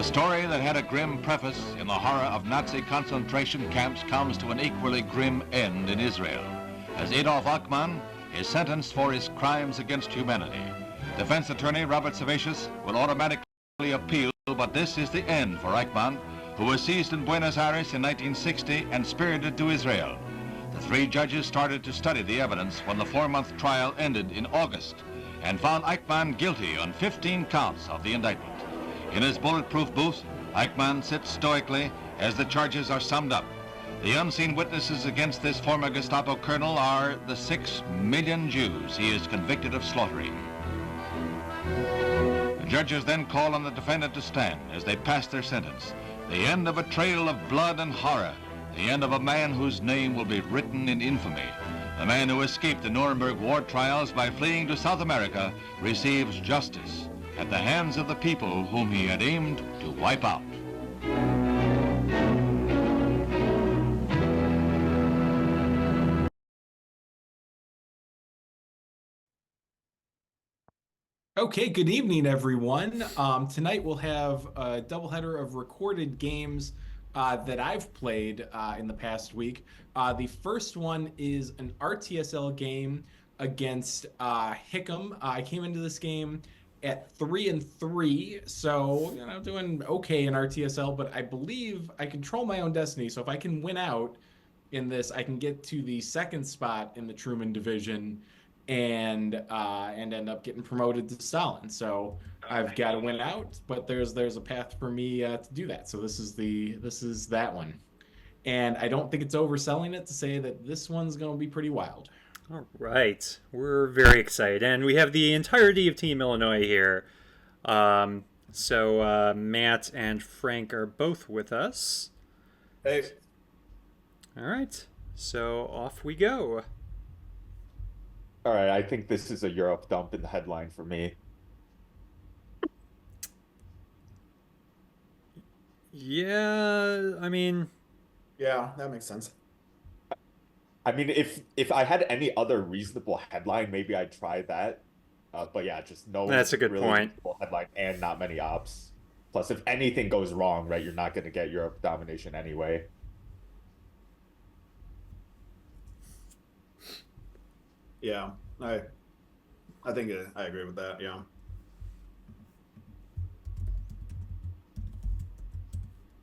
story that had a grim preface in the horror of Nazi concentration camps comes to an equally grim end in Israel, as Adolf Eichmann is sentenced for his crimes against humanity. Defense attorney Robert Savatius will automatically appeal, but this is the end for Eichmann, who was seized in Buenos Aires in 1960 and spirited to Israel. The three judges started to study the evidence when the 4-month trial ended in August and found Eichmann guilty on 15 counts of the indictment. In his bulletproof booth, Eichmann sits stoically as the charges are summed up. The unseen witnesses against this former Gestapo colonel are the 6 million Jews he is convicted of slaughtering. The judges then call on the defendant to stand as they pass their sentence. The end of a trail of blood and horror. The end of a man whose name will be written in infamy. The man who escaped the Nuremberg war trials by fleeing to South America receives justice at the hands of the people whom he had aimed to wipe out. Okay, good evening, everyone. Tonight we'll have a doubleheader of recorded games that I've played in the past week. The first one is an RTSL game against Hicham. I came into this game at 3-3, so doing okay in RTSL, but I believe I control my own destiny. So if I can win out in this, I can get to the second spot in the Truman Division and end up getting promoted to Stalin. So I've got to win out, but there's a path for me to do that. So this is that one, and I don't think it's overselling it to say that this one's going to be pretty wild. All right, we're very excited, and we have the entirety of Team Illinois here. So Matt and Frank are both with us. Hey. All right, so off we go. All right, I think this is a Europe dump in the headline for me. Yeah, I mean... Yeah, that makes sense. I mean, if I had any other reasonable headline, maybe I'd try that. But yeah, just no. That's a good really point. Reasonable headline and not many ops. Plus, if anything goes wrong, right, you're not going to get Europe domination anyway. Yeah, I think I agree with that. Yeah.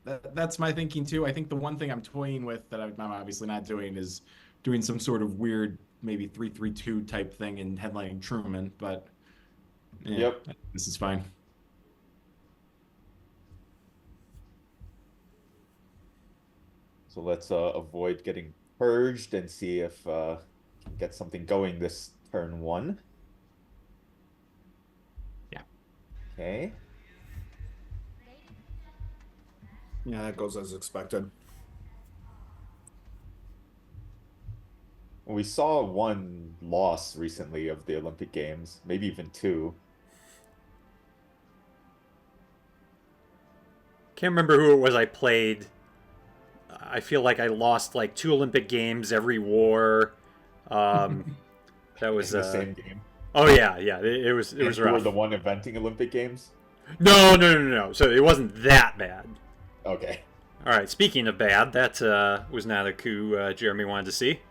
That's my thinking too. I think the one thing I'm toying with that I'm obviously not doing is doing some sort of weird, maybe 3-3-2 type thing and headlining Truman, but yeah, Yep, this is fine. so let's avoid getting purged and see if get something going this turn one. Yeah. Okay. Yeah, that goes as expected. We saw one loss recently of the Olympic Games, maybe even two. Can't remember who it was I played. I feel like I lost like 2 Olympic Games every war. That was the same game. Oh yeah, it was You rough. were the one inventing Olympic Games? No. So it wasn't that bad. Okay. All right. Speaking of bad, that was not a coup Jeremy wanted to see.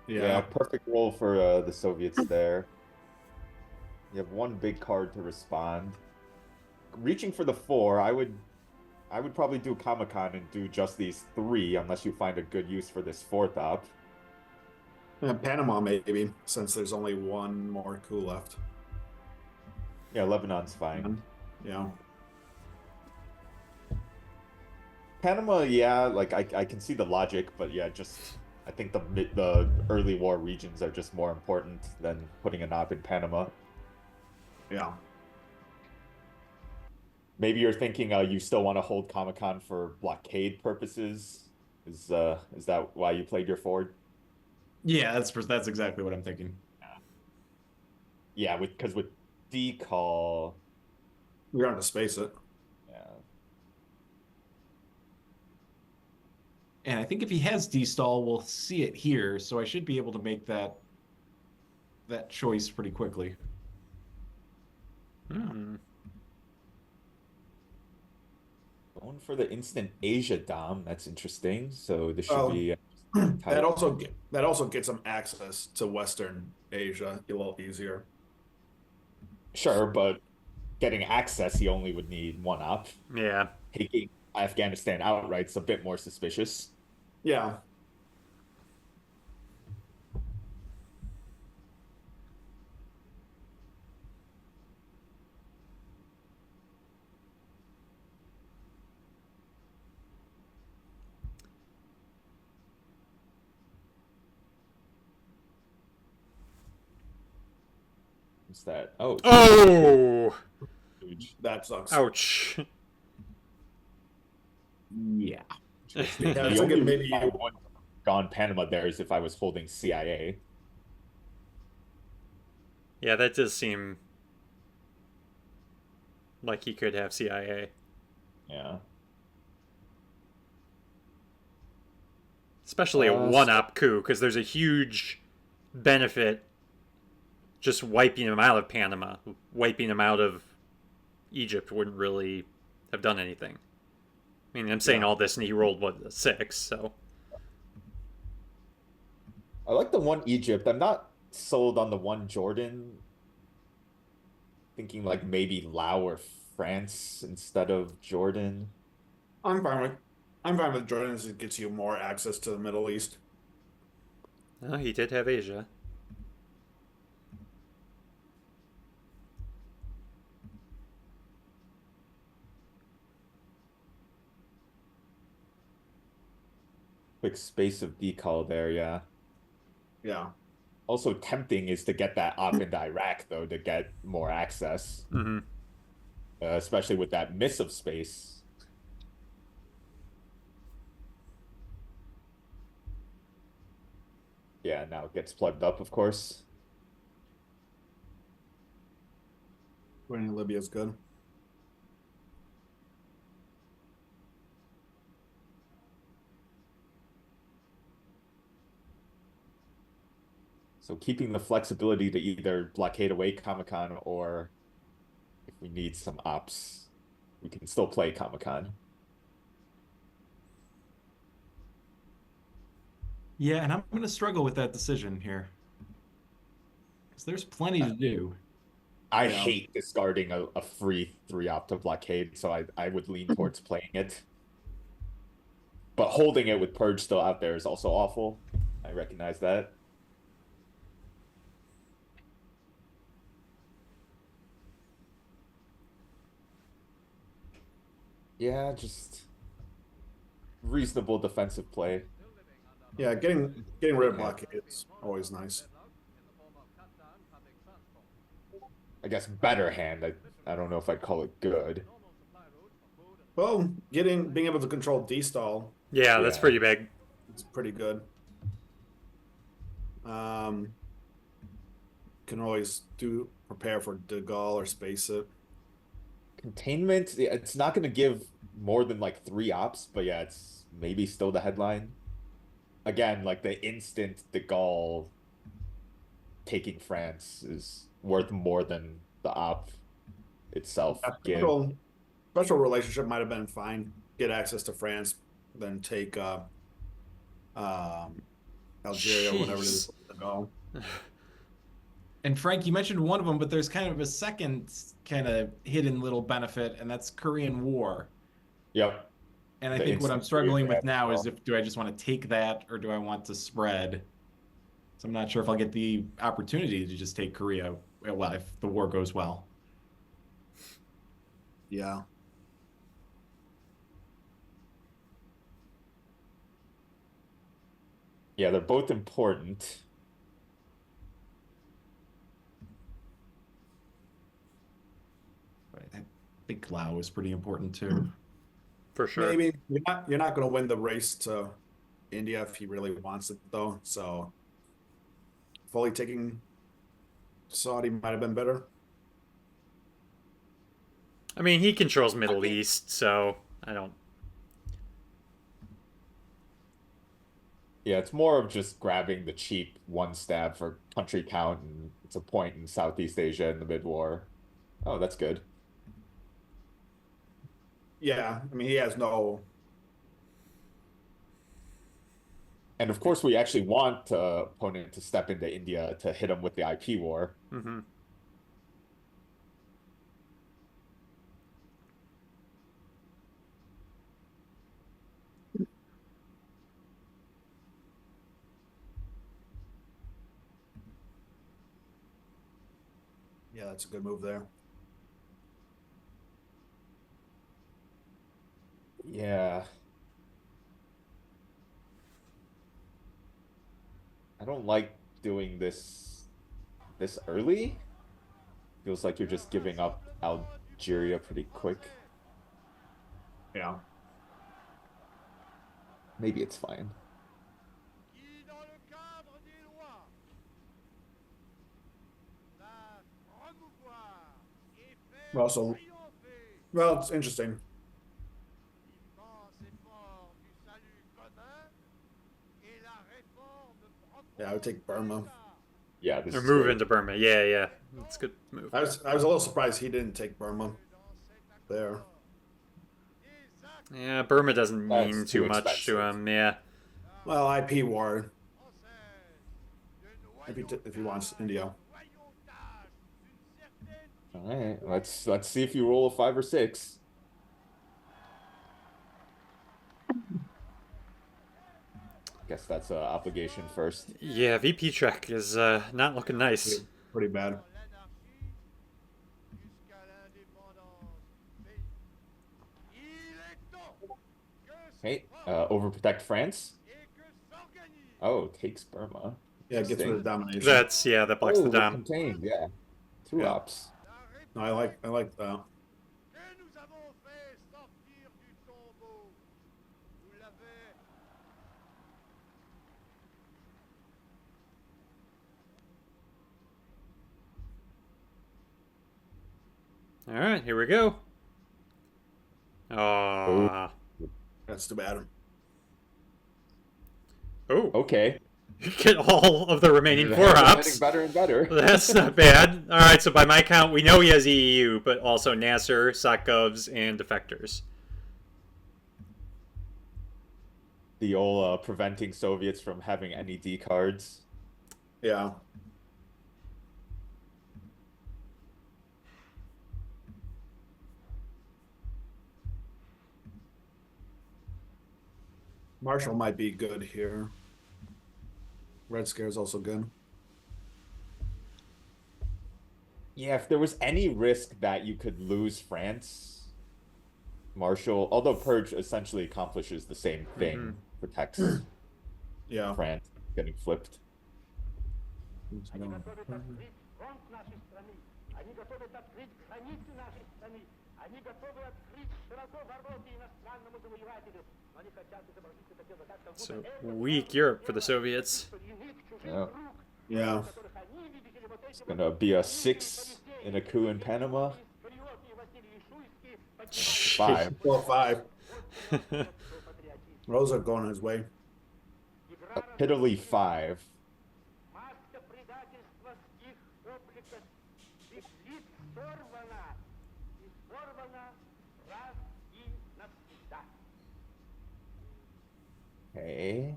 Yeah, perfect roll for the Soviets there. You have one big card to respond. Reaching for the 4, I would probably do Comic-Con and do just these 3 unless you find a good use for this 4th op. Panama maybe, since there's only one more coup left. Yeah, Lebanon's fine. Yeah. Panama, yeah, like I can see the logic, but yeah, just I think the early war regions are just more important than putting a op in Panama. Yeah. Maybe you're thinking you still want to hold Comic-Con for blockade purposes. Is that why you played your forward? Yeah, that's exactly what I'm thinking. Yeah, because with decall, You're going to space it. yeah, And I think if he has D-stall, we'll see it here, so I should be able to make that choice pretty quickly. one for the instant Asia Dom. That's interesting. So this should Oh, be that also gets them access to Western Asia a little easier. sure, but getting access, he only would need one op. Yeah. Taking Afghanistan outright's a bit more suspicious. Yeah. What's that? Oh, Oh! huge. That sucks. Ouch. Yeah. Yeah, I was The thinking only maybe reason I wouldn't have gone Panama there is if I was holding CIA. Yeah, that does seem like he could have CIA. Yeah. Especially a one-up coup, because there's a huge benefit just wiping him out of Panama. Wiping him out of Egypt wouldn't really have done anything. I mean, I'm saying all this, and he rolled, what, a 6, so... I like the one Egypt. I'm not sold on the one Jordan. Thinking like maybe Laos or France instead of Jordan. I'm fine with Jordan as it gets you more access to the Middle East. Oh, he did have Asia. Quick space of decal there, yeah. Yeah. Also tempting is to get that op into Iraq though to get more access. Mm-hmm. Especially with that miss of space. Yeah, now it gets plugged up, of course. Winning Libya is good. So keeping the flexibility to either blockade away Comic-Con or if we need some ops, we can still play Comic-Con. Yeah, and I'm going to struggle with that decision here. Because there's plenty to do. I hate discarding a free 3-op to blockade, so I would lean towards playing it. But holding it with Purge still out there is also awful. I recognize that. Yeah, just reasonable defensive play. Yeah, getting rid of blockade is always nice. I guess better hand. I don't know if I'd call it good. Well, being able to control D-stall Yeah, that's pretty big. is pretty good. Can always prepare for De Gaulle or space it. Containment, it's not going to give more than like 3 ops, but yeah, it's maybe still the headline. Again, like the instant De Gaulle taking France is worth more than the op itself. Special relationship might have been fine. Get access to France, then take Algeria, whatever it is. De Gaulle. And Frank, you mentioned one of them, but there's kind of a second kind of hidden little benefit, and that's Korean War. Yep. And I think what I'm struggling with now is do I just want to take that or do I want to spread? So I'm not sure if I'll get the opportunity to just take Korea, well, if the war goes well. Yeah. Yeah, they're both important. I think Laos is pretty important too. For sure. Maybe you're not going to win the race to India if he really wants it though. So fully taking Saudi might have been better. I mean, he controls Middle East, so I don't... Yeah, it's more of just grabbing the cheap 1 stab for country count, and it's a point in Southeast Asia in the mid-war. Oh, that's good. Yeah, I mean, he has no. And of course, we actually want opponent to step into India to hit him with the IP war. Mm-hmm. Yeah, that's a good move there. Yeah. I don't like doing this early. Feels like you're just giving up Algeria pretty quick. Yeah. Maybe it's fine. Well, it's interesting. Yeah, I would take Burma. Yeah, this Or is move great. into Burma. Yeah, yeah. That's a good move. I was a little surprised he didn't take Burma there. Yeah, Burma doesn't mean That's too too much to expensive. him. Yeah. Well, IP war. If he wants India. All right, let's see if you roll a 5 or 6. Guess that's an obligation first. Yeah, VP Trek is not looking nice. Pretty bad. Okay, overprotect France. Oh, takes Burma. Yeah, it gets rid of domination. That's that blocks the Oh, dom. contained. Yeah, 2 Yeah. ops. No, I like that. All right, here we go. Oh. That's too bad. Oh. Okay. Get all of the remaining The 4 hands are ops. getting better and better. That's not bad. All right, so by my count, we know he has EEU, but also Nasser, Sakovs, and defectors. The old preventing Soviets from having any D cards. Yeah. Marshall might be good here. Red Scare is also good. Yeah, if there was any risk that you could lose France, Marshall, although Purge essentially accomplishes the same thing, protects Yeah. France getting flipped. So weak Europe for the Soviets. Yeah. Yeah. It's gonna be a 6 in a coup in Panama. 5. Well, 5. Rosa going his way. A piddly 5. Okay.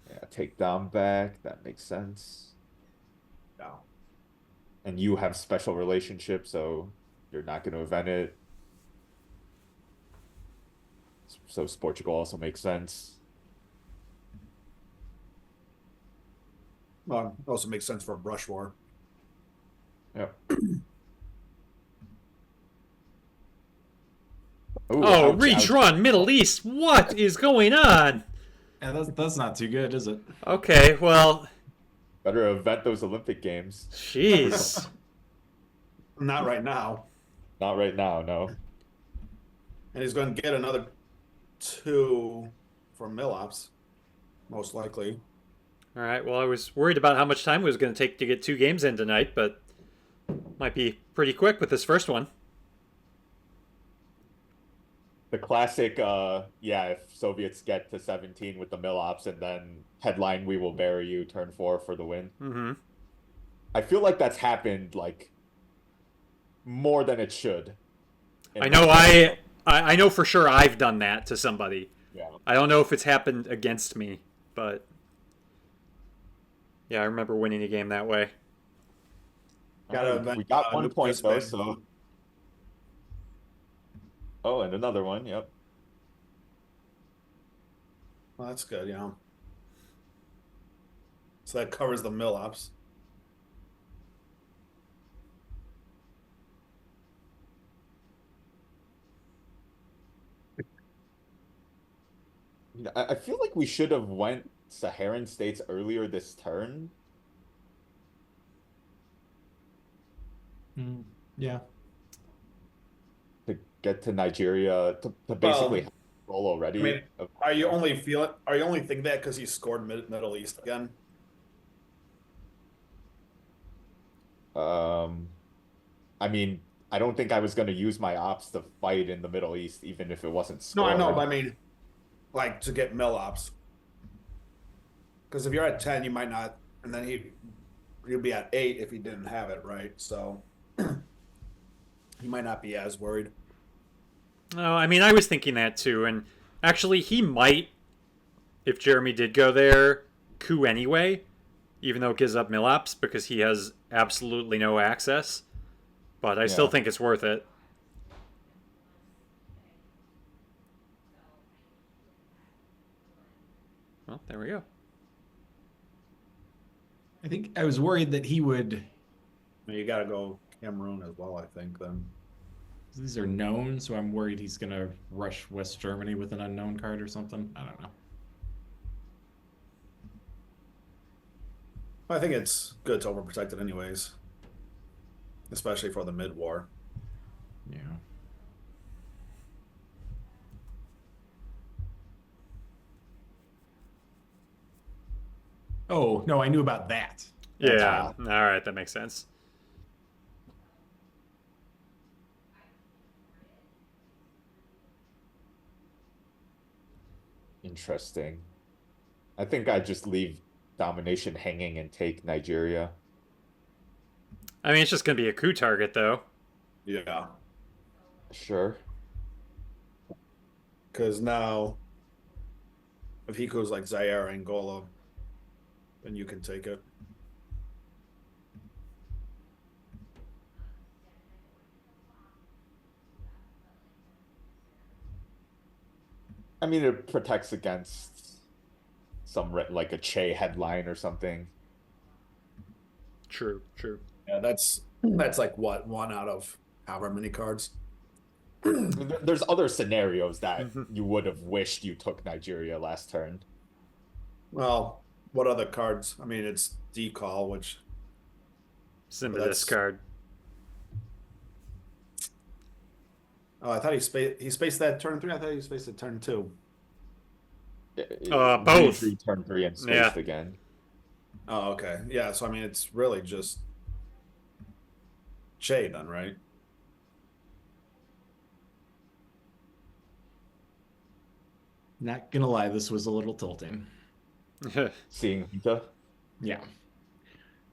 Yeah, take Dom back. That makes sense. Yeah. And you have special relationship, so you're not going to event it. So Portugal also makes sense. Well, it also makes sense for a brush war. Yep. Oh, reach run, Middle East. What is going on? Yeah, that's not too good, is it? Okay, well, Better event those Olympic Games. jeez. Not right now. Not right now, no. And he's going to get another 2 from Millops, most likely. All right, well, I was worried about how much time it was going to take to get 2 games in tonight, but might be pretty quick with this first one. The classic, yeah, if Soviets get to 17 with the Millops and then headline, we will bury you, turn 4 for the win. Mm-hmm. I feel like that's happened, like, more than it should. I know I know for sure I've done that to somebody. Yeah. I don't know if it's happened against me, but yeah, I remember winning a game that way. We got 1 point though, Crispin. so. Oh, and another one. Yep. Well, that's good, you know. So that covers the mill ops. I feel like we should have went Saharan states earlier this turn. Yeah. To get to Nigeria to basically have a goal already. I mean, are you only thinking that because you scored Middle East again? I mean, I don't think I was going to use my ops to fight in the Middle East, even if it wasn't No, scored. I know, but I mean, like to get mill ops. Because if you're at 10, you might not, and then you'll be at 8 if he didn't have it, right? So he might not be as worried. No, I mean, I was thinking that too, and actually he might, if Jeremy did go there, coup anyway, even though it gives up Millops because he has absolutely no access. But I still think it's worth it. Well, there we go. I think I was worried that he would. You got to go Cameroon as well, I think, then. These are known, so I'm worried he's going to rush West Germany with an unknown card or something. I don't know. I think it's good to overprotect it anyways. Especially for the mid-war. Yeah. Oh, no, I knew about that. Yeah, all right, that makes sense. Interesting. I think I'd just leave domination hanging and take Nigeria. I mean, it's just going to be a coup target, though. Yeah. Sure. Because now, if he goes like Zaire, Angola, then you can take it. I mean, it protects against some like a Che headline or something. True. Yeah, that's like what, 1 out of however many cards. There's other scenarios that you would have wished you took Nigeria last turn. Well, what other cards? I mean, it's Decall, which Simba this card. Oh, I thought he spaced that turn 3. I thought he spaced it turn 2. Both. Turn 3 and spaced again. Oh, okay. Yeah, so I mean, it's really just Che then, right? Not gonna lie, this was a little tilting. Seeing Hita. Yeah.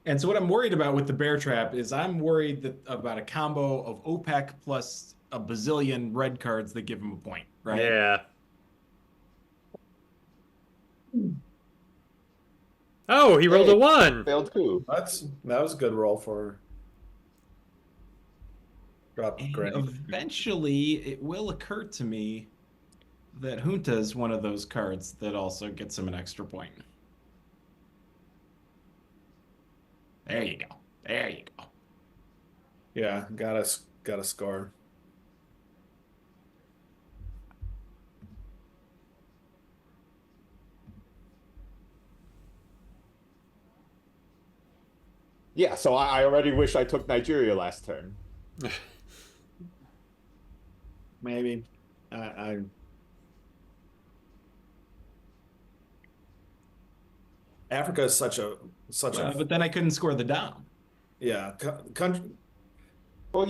And so what I'm worried about with the bear trap is I'm worried about a combo of OPEC plus a bazillion red cards that give him a point, right? Yeah. Oh, he rolled a 1. Failed coup. That was a good roll for drop granny. Eventually, it will occur to me that Junta is one of those cards that also gets him an extra point. There you go. There you go. Yeah, gotta score. Yeah, so I already wish I took Nigeria last turn. Maybe. I Africa is such a But then I couldn't score the dom. yeah country. Well,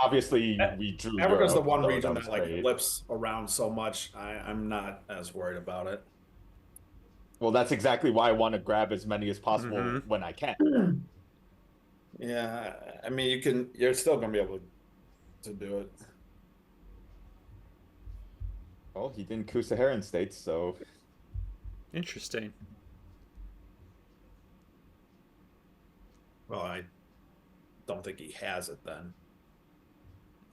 obviously we drew. Africa's the Europe, one so region was that like great. flips around so much. I'm not as worried about it. Well, that's exactly why I want to grab as many as possible when I can. Yeah, I mean you're still gonna be able to do it. Well, he didn't coup Saharan states, so Interesting. Well, I don't think he has it then.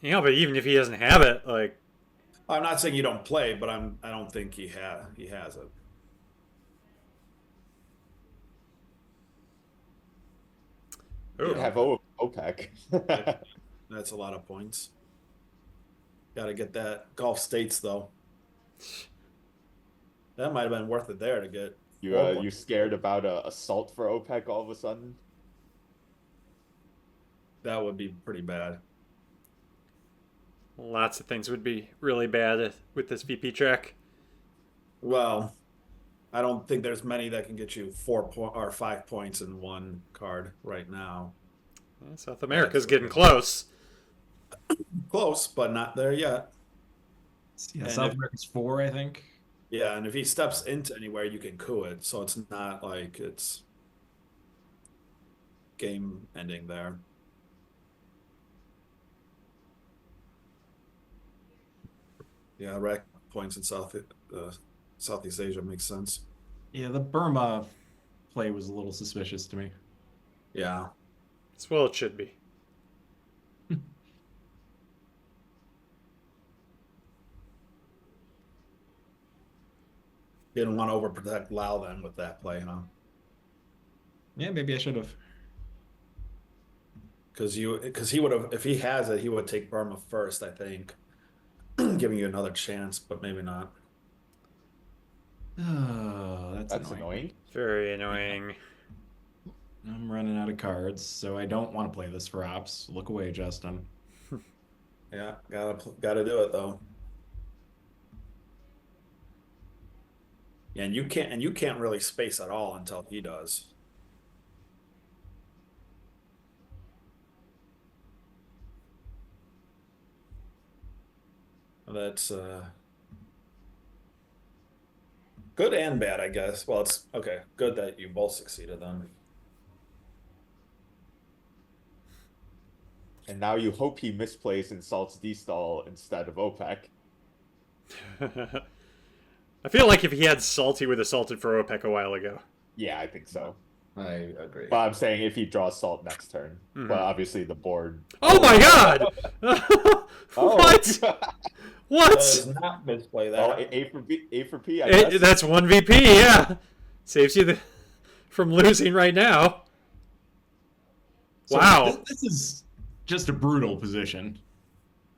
Yeah, but even if he doesn't have it, like, I'm not saying you don't play, but I don't think he has it. you oh, have OPEC. That's a lot of points. Got to get that Gulf states though. That might have been worth it there to get. You scared about a assault for OPEC all of a sudden? That would be pretty bad. lots of things would be really bad with this VP track. Well, I don't think there's many that can get you 5 points in one card right now. Well, South America's getting close. Close, but not there yet. Yeah, South America's 4, I think. Yeah, and if he steps into anywhere, you can coup it. So it's not like it's game ending there. Yeah, rack points in Southeast Asia makes sense. Yeah, the Burma play was a little suspicious to me. Yeah. As well it should be. Didn't want to overprotect Lao then with that play, huh? Yeah, maybe I should have. Because he would have, if he has it, he would take Burma first, I think, giving you another chance, but maybe not. Oh, that's annoying. Very annoying. I'm running out of cards, so I don't want to play this for ops. Look away, Justin. Yeah, gotta do it though. Yeah, and you can't really space at all until he does. That's good and bad, I guess. Well, it's okay. Good that you both succeeded then. And now you hope he misplays insults D-stall instead of OPEC. I feel like if he had salt, he would have salted for OPEC a while ago. Yeah, I think so. I agree. But I'm saying if he draws salt next turn. Mhm. But obviously the board... Oh my god! What? What? Does not misplay that. Well, A for P, I guess. That's one VP, yeah. Saves you from losing right now. So Wow. This is just a brutal position.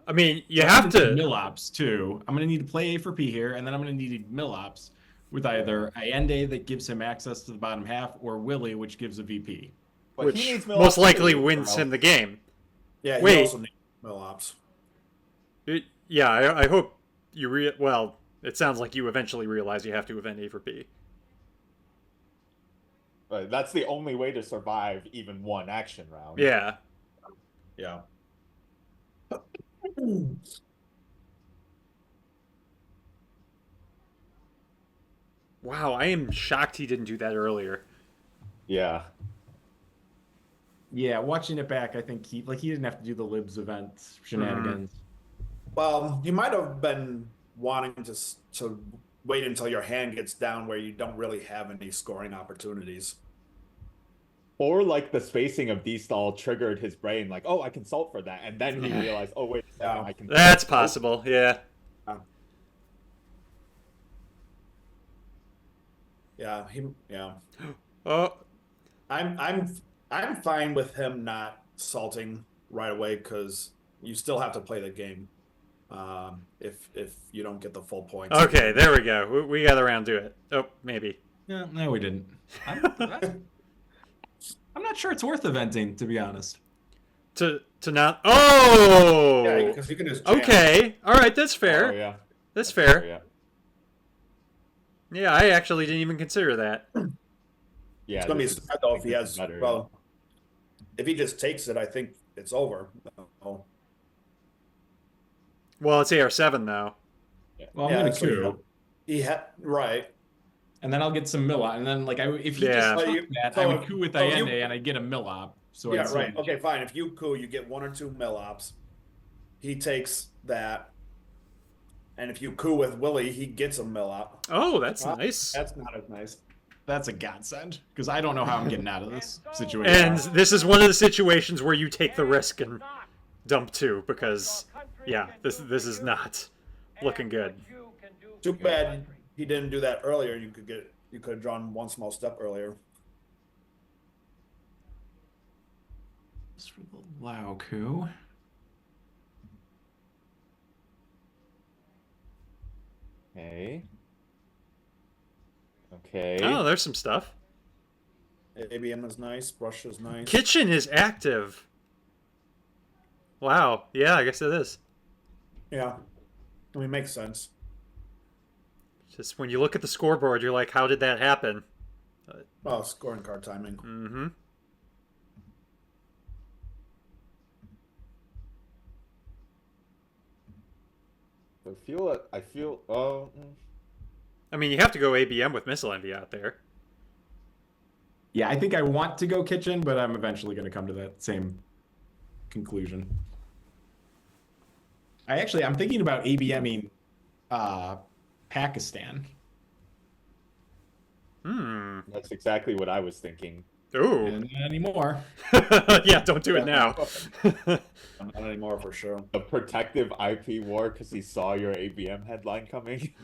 I mean, you have to... Mill ops, too. I'm going to need to play A for P here, and then I'm going to need mill ops with either Allende that gives him access to the bottom half, or Willie, which gives a VP. But which he needs mill most ops likely too, wins him the game. Yeah, Wait. he also needs mill ops. Yeah, I hope you well, it sounds like you eventually realize you have to event A for P. But that's the only way to survive even one action round. Yeah. Yeah. Wow, I am shocked he didn't do that earlier. Yeah. Yeah, watching it back, I think he didn't have to do the Libs event shenanigans. Well, you might have been wanting to wait until your hand gets down where you don't really have any scoring opportunities. Or like the spacing of D-stall triggered his brain, like, oh, I can salt for that. And then he realized, oh, wait a second, I can... That's possible, yeah. Yeah, Oh, I'm fine with him not salting right away because you still have to play the game. If you don't get the full points. okay, there we go. We got around to it. Oh, maybe. Yeah, no, we didn't. I'm not sure it's worth eventing, to be honest. To not... Oh! Yeah, because you can just jam. Okay, all right, that's fair. Oh, yeah. That's fair. Yeah. Yeah, I actually didn't even consider that. Yeah. It's gonna be this is- sad though if he has. better, Well, if he just takes it, I think it's over. Oh. Well, it's AR7, though. Well, I'm going to so coup. he had right. And then I'll get some mill op. And then, if he Yeah. just So took you- that, so I would if- coup with so you- Allende, and I'd get a mill op. So Yeah, I'd right. see- Okay, fine. If you coup, you get 1 or 2 mill ops. He takes that, And if you coup with Willie, he gets a mill up. Oh, that's nice. That's not as nice. That's a godsend, because I don't know how I'm getting out of this situation. And this is one of the situations where you take the risk and dump 2, because, yeah, this is not looking good. Too bad he didn't do that earlier. You could have drawn one small step earlier. Just for the Lao coup. Okay. Okay. Oh, there's some stuff. ABM is nice. Brush is nice. Kitchen is active. Wow. Yeah, I guess it is. Yeah. I mean, makes sense. Just when you look at the scoreboard, you're like, how did that happen? Well, scoring card timing. Mm-hmm. I feel. I mean, you have to go ABM with Missile Envy out there. Yeah, I think I want to go kitchen, but I'm eventually going to come to that same conclusion. I'm thinking about ABMing Pakistan. That's exactly what I was thinking. Ooh. And not anymore. Yeah, don't do it now. Not anymore for sure. A protective IP war because he saw your ABM headline coming.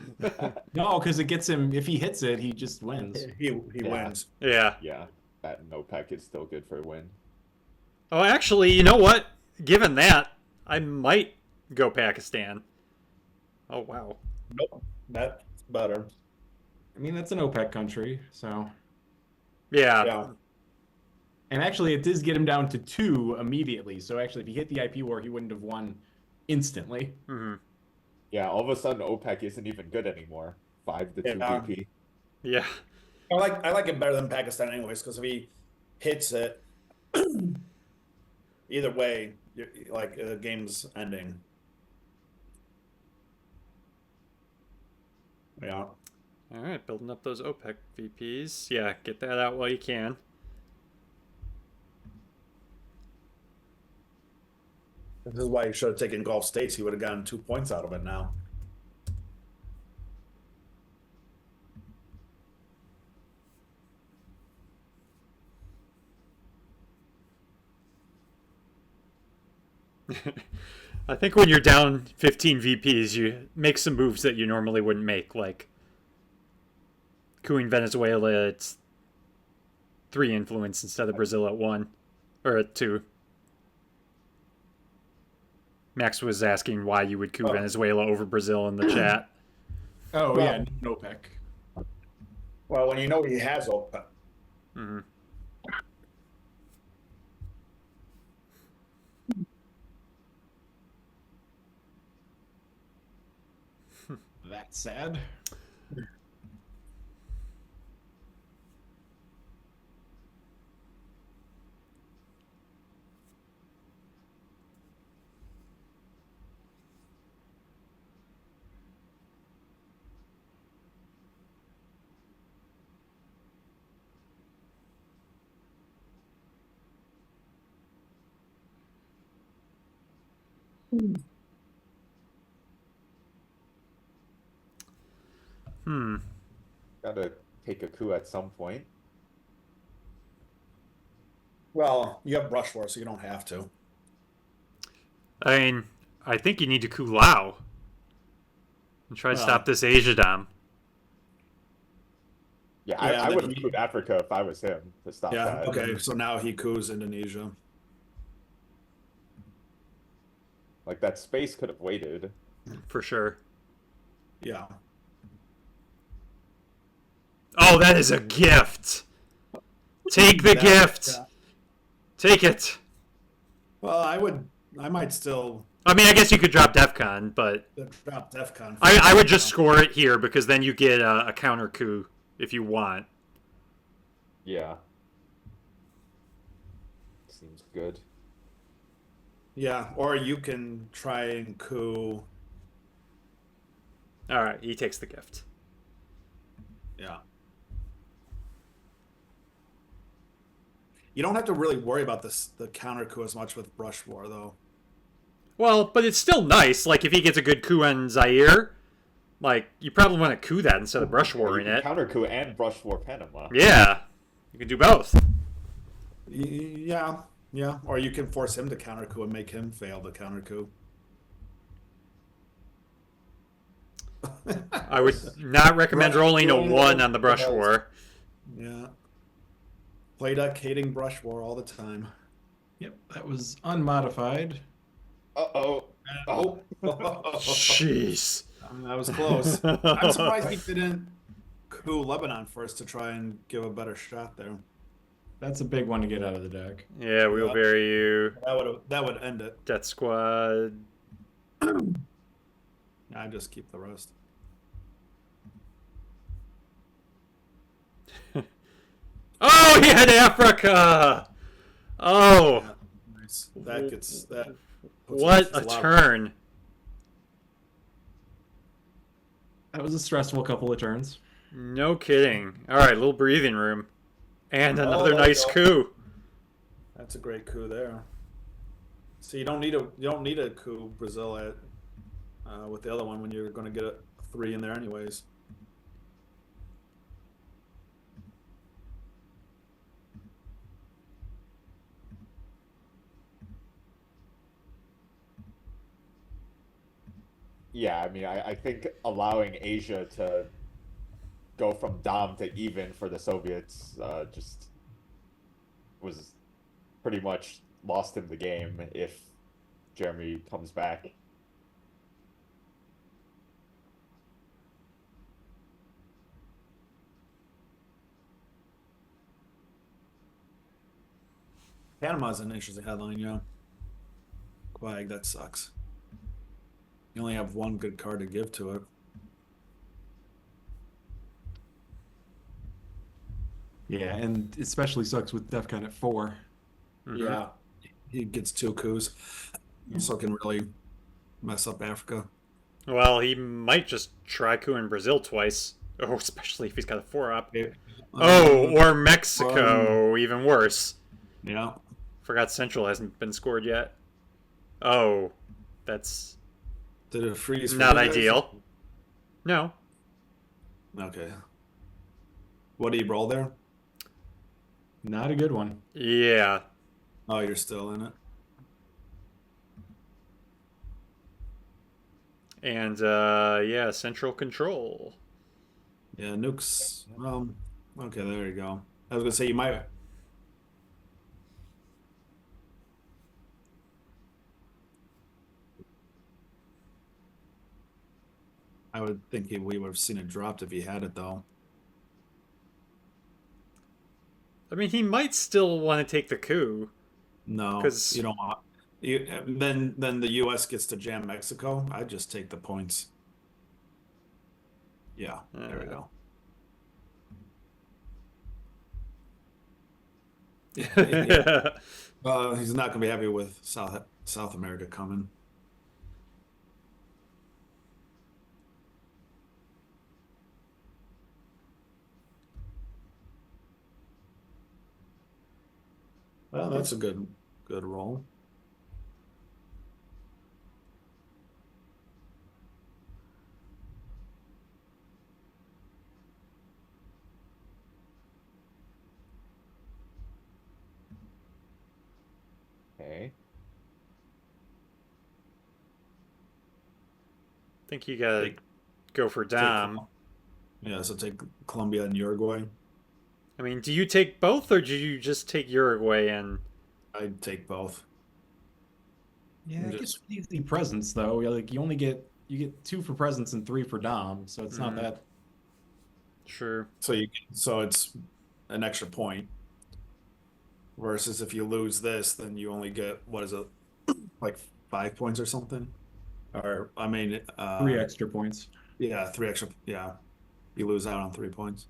No, because it gets him, if he hits it, he just wins. He wins. Yeah. Yeah, that NOPEC is still good for a win. Oh, actually, you know what? Given that, I might go Pakistan. Oh, wow. Nope. That's better. I mean, that's an OPEC country, so. Yeah. Yeah. And actually, it does get him down to 2 immediately. So actually, if he hit the IP war, he wouldn't have won instantly. Mm-hmm. Yeah, all of a sudden OPEC isn't even good anymore. 5-2 BP. Yeah. I like it better than Pakistan anyways, because if he hits it, either way, like the game's ending. Yeah. All right, building up those OPEC VPs. Yeah, get that out while you can. This is why he should have taken Gulf States. He would have gotten 2 points out of it now. I think when you're down 15 VPs, you make some moves that you normally wouldn't make, like couing Venezuela, it's 3 influence instead of Brazil at 1 or at 2. Max was asking why you would coup Venezuela over Brazil in the chat. Oh, Well- yeah, OPEC. Well, when you know he has OPEC. Mm-hmm. That's sad. Gotta take a coup at some point. Well, you have Brush War, so you don't have to. I mean, I think you need to coup Lao and try to stop this Asia Dom. Yeah, Yeah, I then would have he- couped Africa if I was him to stop Yeah. that. Okay. So now he coups Indonesia. Like that space could have waited. For sure. Yeah. Oh, that is a gift. Take the gift. Yeah. Take it. Well, I might still I mean, I guess you could drop DEFCON, but drop DEFCON. I would just score it here because then you get a counter coup if you want. Yeah. Seems good. Yeah, or you can try and coup. All right, he takes the gift. Yeah. You don't have to really worry about the counter coup as much with Brush War, though. Well, but it's still nice. Like, if he gets a good coup on Zaire, Like, you probably want to coup that instead of brush warring it. Counter coup and brush war Panama. Yeah, you can do both. Yeah, yeah. Or you can force him to counter coup and make him fail the counter coup. I would not recommend rolling a 1 on the brush war. Yeah. Play that hating brush war all the time. Yep, that was unmodified. Oh. Jeez. That was close. I'm surprised he didn't coup Lebanon first to try and give a better shot there. That's a big one to get out of the deck. Yeah, we'll bury you. That would end it. Death Squad. I just keep the rest. Oh, he had Africa! Oh. Yeah, nice. That gets that. What a turn. That was a stressful couple of turns. No kidding. All right, little breathing room. And another nice coup. That's a great coup there. So you don't need a coup Brazil at with the other one when you're going to get a 3 in there anyways. Yeah, I mean, I think allowing Asia to go from dom to even for the Soviets just was pretty much lost in the game if Jeremy comes back. Panama's an interesting headline, yeah. Quag, that sucks. You only have one good card to give to it. Yeah, and especially sucks with DEFCON at 4. Mm-hmm. Yeah, he gets 2 coups, so can really mess up Africa. Well, he might just try coup in Brazil twice. Oh, especially if he's got a 4-up. Oh, or Mexico, even worse. Yeah. Forgot Central hasn't been scored yet. Oh, that's Did it freeze? for not you guys? ideal. No. Okay. What do you roll there? Not a good one. Yeah. Oh, you're still in it. And, yeah, Central Control. Yeah, nukes. Okay, there you go. I was gonna say you might. I would think we would have seen it dropped if he had it, though. I mean, he might still want to take the coup. No, 'Cause- you don't want. Then the U.S. gets to jam Mexico. I'd just take the points. Yeah, there we go. He's not gonna be happy with South America coming. Well, that's a good roll. Okay. I think you gotta go for Dom. Yeah, so take Colombia and Uruguay. I mean, do you take both, or do you just take Uruguay and... I'd take both. Yeah, I guess with the presents though, like you get 2 for presents and 3 for Dom, so it's not that. Sure. So it's an extra point. Versus if you lose this, then you only get, what is it, like 5 points or something? Or I mean, 3 extra points. Yeah, 3 extra. Yeah, you lose out on 3 points.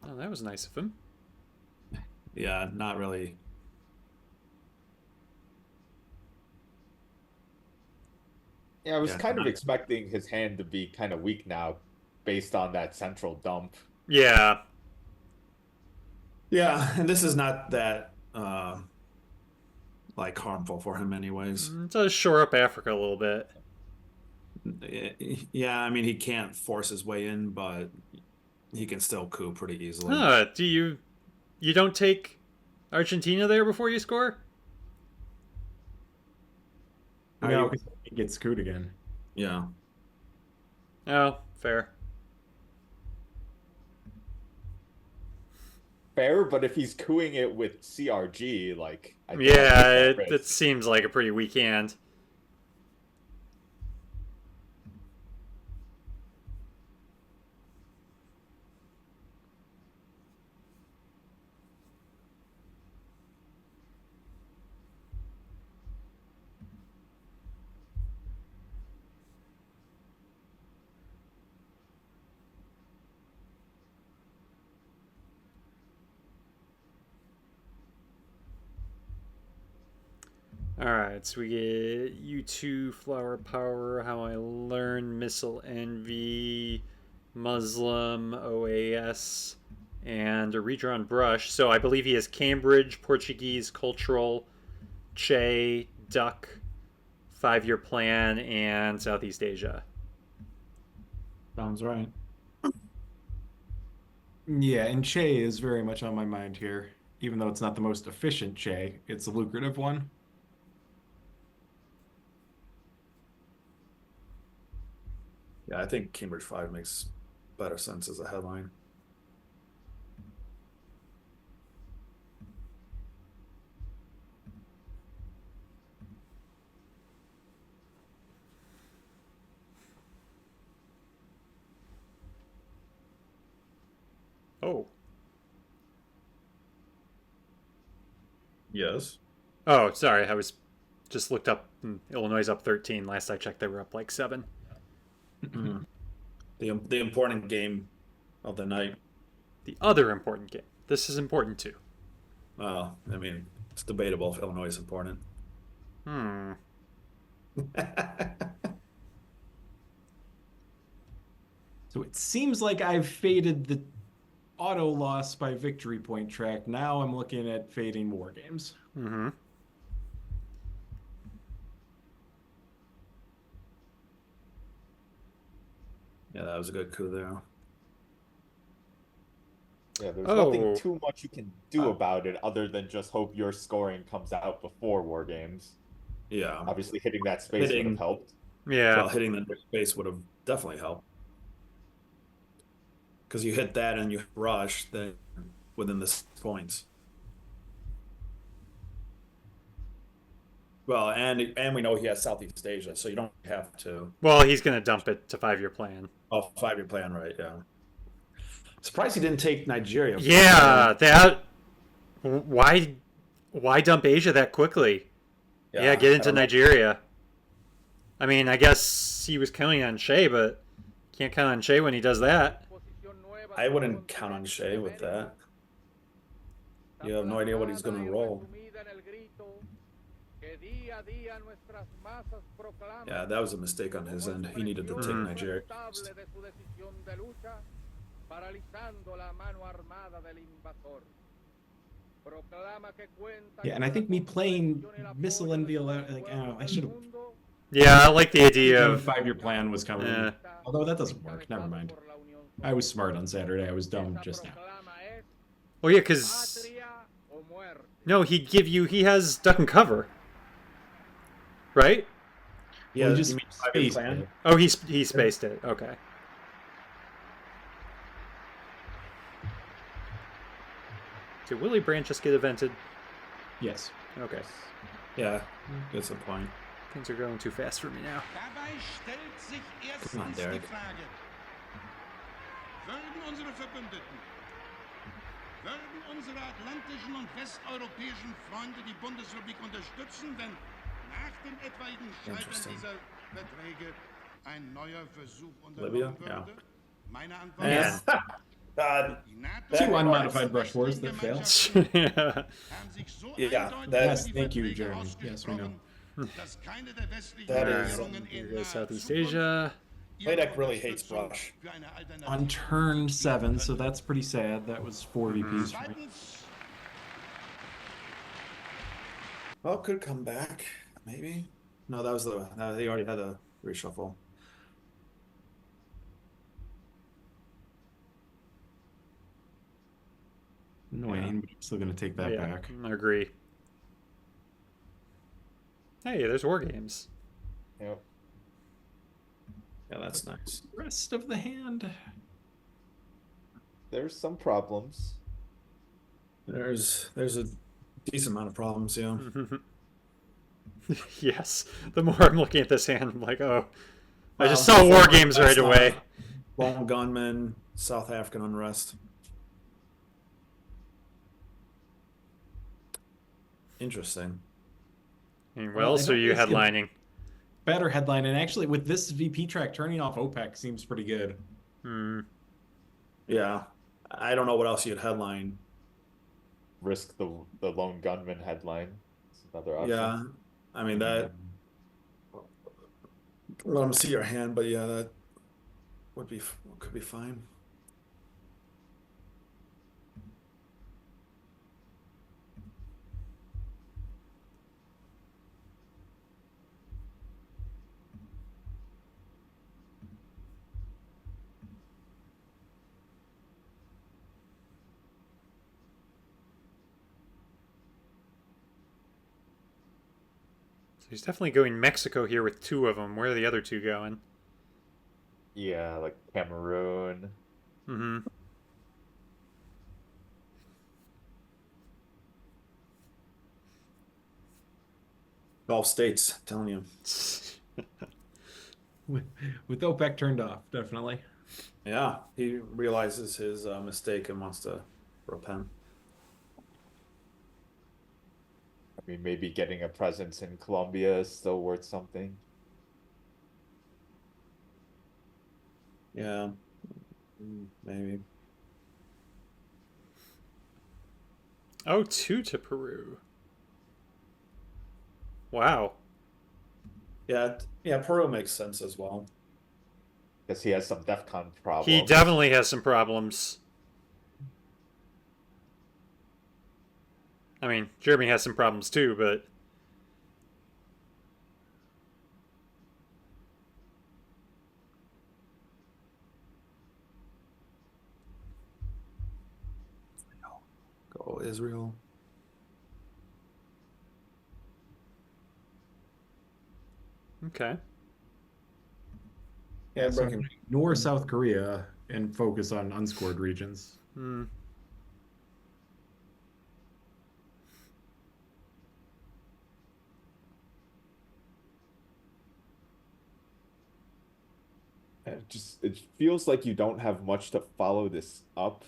Oh, that was nice of him. Yeah, not really. Yeah, I was Yeah, kind of not- expecting his hand to be kind of weak now based on that central dump. Yeah. Yeah, and this is not that like harmful for him anyways. It does shore up Africa a little bit. Yeah, I mean, he can't force his way in, but he can still coup pretty easily. Do you don't take Argentina there before you score? No, because he gets screwed again. Yeah. Oh, fair. Fair, but if he's cooing it with CRG, like I think Yeah, I'll take that it risk. seems like a pretty weak hand. Alright, so we get U2, Flower Power, How I Learn, Missile Envy, Muslim, OAS, and a redrawn brush. So I believe he has Cambridge, Portuguese, Cultural, Che, Duck, 5-year plan, and Southeast Asia. Sounds right. Yeah, and Che is very much on my mind here. Even though it's not the most efficient Che, it's a lucrative one. Yeah, I think Cambridge 5 makes better sense as a headline. Oh. Yes. Oh, sorry. I was just looked up. Illinois up 13. Last I checked, they were up like 7. Mm. The important game of the night. The other important game. This is important too. Well, I mean, it's debatable if Illinois is important. So it seems like I've faded the auto loss by victory point track. Now I'm looking at fading war games. Mm-hmm. Yeah, that was a good coup there. Yeah, there's nothing too much you can do about it other than just hope your scoring comes out before war games. Yeah. Obviously, hitting that space would have helped. Yeah. Well, hitting the space would have definitely helped. Because you hit that and you rush, then within the 6 points. Well, and we know he has Southeast Asia, so you don't have to. Well, he's going to dump it to 5-year plan. Oh, 5-year plan, right? Yeah. Surprised he didn't take Nigeria. Yeah, that. Why dump Asia that quickly? Yeah, get into Nigeria. I mean, I guess he was counting on Shea, but can't count on Shea when he does that. I wouldn't count on Shea with that. You have no idea what he's going to roll. Yeah, that was a mistake on his end. He needed to take Nigeria. Yeah, and I think me playing Missile Envy, like, I should have. Yeah, I like the idea of 5-year plan was coming. Yeah. Although that doesn't work. Never mind. I was smart on Saturday. I was dumb just now. Oh yeah, because no, he has duck and cover, right? Yeah, well, just you mean 5-year plan? Oh, he spaced it. Okay. Did Willie Brandt just get evented? Yes. Okay. Yeah, that's a point. Things are going too fast for me now. Come on, Derek. Würden unsere atlantischen und westeuropäischen Freunde die Bundesrepublik unterstützen, wenn nach dem etwaigen Scheitern dieser Verträge ein neuer Versuch unternommen würde? Meine Antwort ist... 2 unmodified brush wars that fail. Yeah, yes, thank you, Jeremy. Yes, we know. That is Southeast Asia. Panek really hates brush. On turn 7, so that's pretty sad. That was 4 VPs for me. Well, could come back, maybe. No, that was he already had a reshuffle. Annoying, but I'm still going to take that back. I agree. Hey, there's war games. Yep. Yeah, that's nice. Rest of the hand. There's some problems. There's a decent amount of problems, yeah. Yes. The more I'm looking at this hand, I'm like, oh, I just saw war games right away. Lone gunman, South African unrest. Interesting. And what else are you headlining? Better headline, and actually with this VP track, turning off OPEC seems pretty good. Yeah, I don't know what else you'd headline. Risk the lone gunman headline. It's another option. Yeah, I mean that. Let them see your hand, but yeah, that could be fine. He's definitely going Mexico here with 2 of them. Where are the other 2 going? Yeah, like Cameroon. Gulf states, telling you. With OPEC turned off, definitely. Yeah, he realizes his mistake and wants to repent. I mean, maybe getting a presence in Colombia is still worth something. Yeah, maybe. Oh, 2 to Peru. Wow. Yeah, Peru makes sense as well. Because he has some DEFCON problems. He definitely has some problems. I mean, Germany has some problems too, but... Go Israel. Okay. Yeah, So ignore South Korea and focus on unscored regions. It feels like you don't have much to follow this up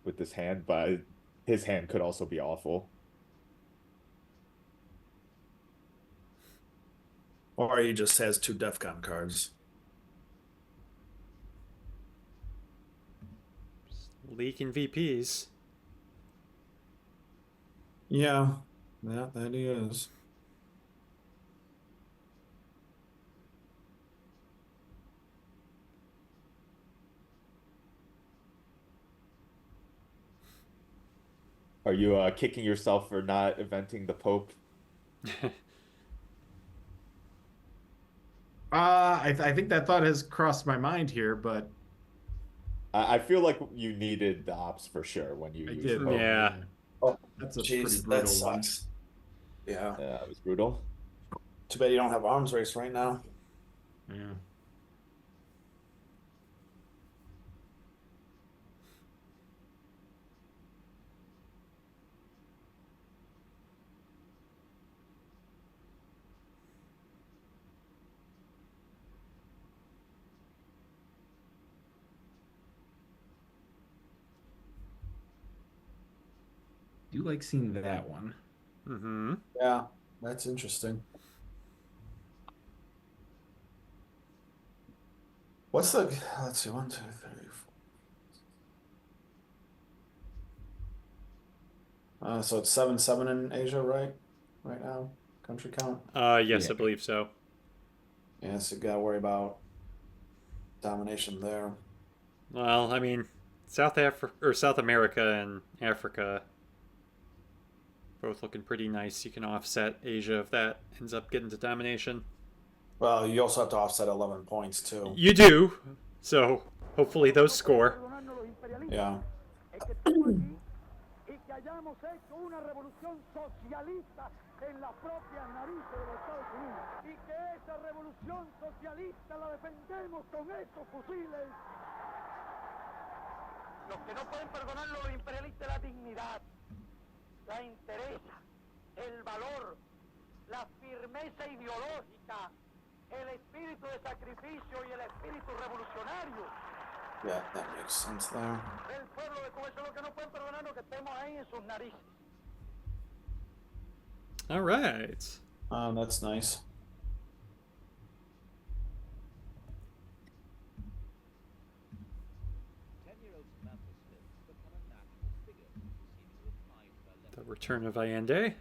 with this hand, but his hand could also be awful. Or he just has 2 DEFCON cards. Leaking VPs. Yeah, that he is. Are you kicking yourself for not eventing the Pope? I think that thought has crossed my mind here, but I feel like you needed the ops for sure when you used did. Pope. Yeah. Oh, that's a geez, pretty that brutal one. sucks. Yeah. Yeah, it was brutal. Too bad you don't have arms race right now. Yeah. Do like seeing that one. Yeah, that's interesting. What's the? Let's see. 1, 2, 3, 4. So it's 7-7 in Asia, right? Right now, country count. Yes, Yeah. I believe so. Yeah, so you gotta worry about domination there. Well, I mean, South America and Africa both looking pretty nice. You can offset Asia if that ends up getting to domination. Well, you also have to offset 11 points too. You do, so hopefully those score. Yeah. hayamos hecho una revolución socialista en las propias narices de los Estados Unidos y que esa revolución socialista la defendemos con estos fusiles. Los que no pueden perdonarlo los imperialistas, la dignidad, la entereza, el valor, la firmeza ideológica, el espíritu de sacrificio y el espíritu revolucionario. Yeah, that makes sense there. El pueblo de Cuba, eso es lo que no pueden perdonarnos, que estemos ahí en sus narices. All right. That's nice. The return of Allende.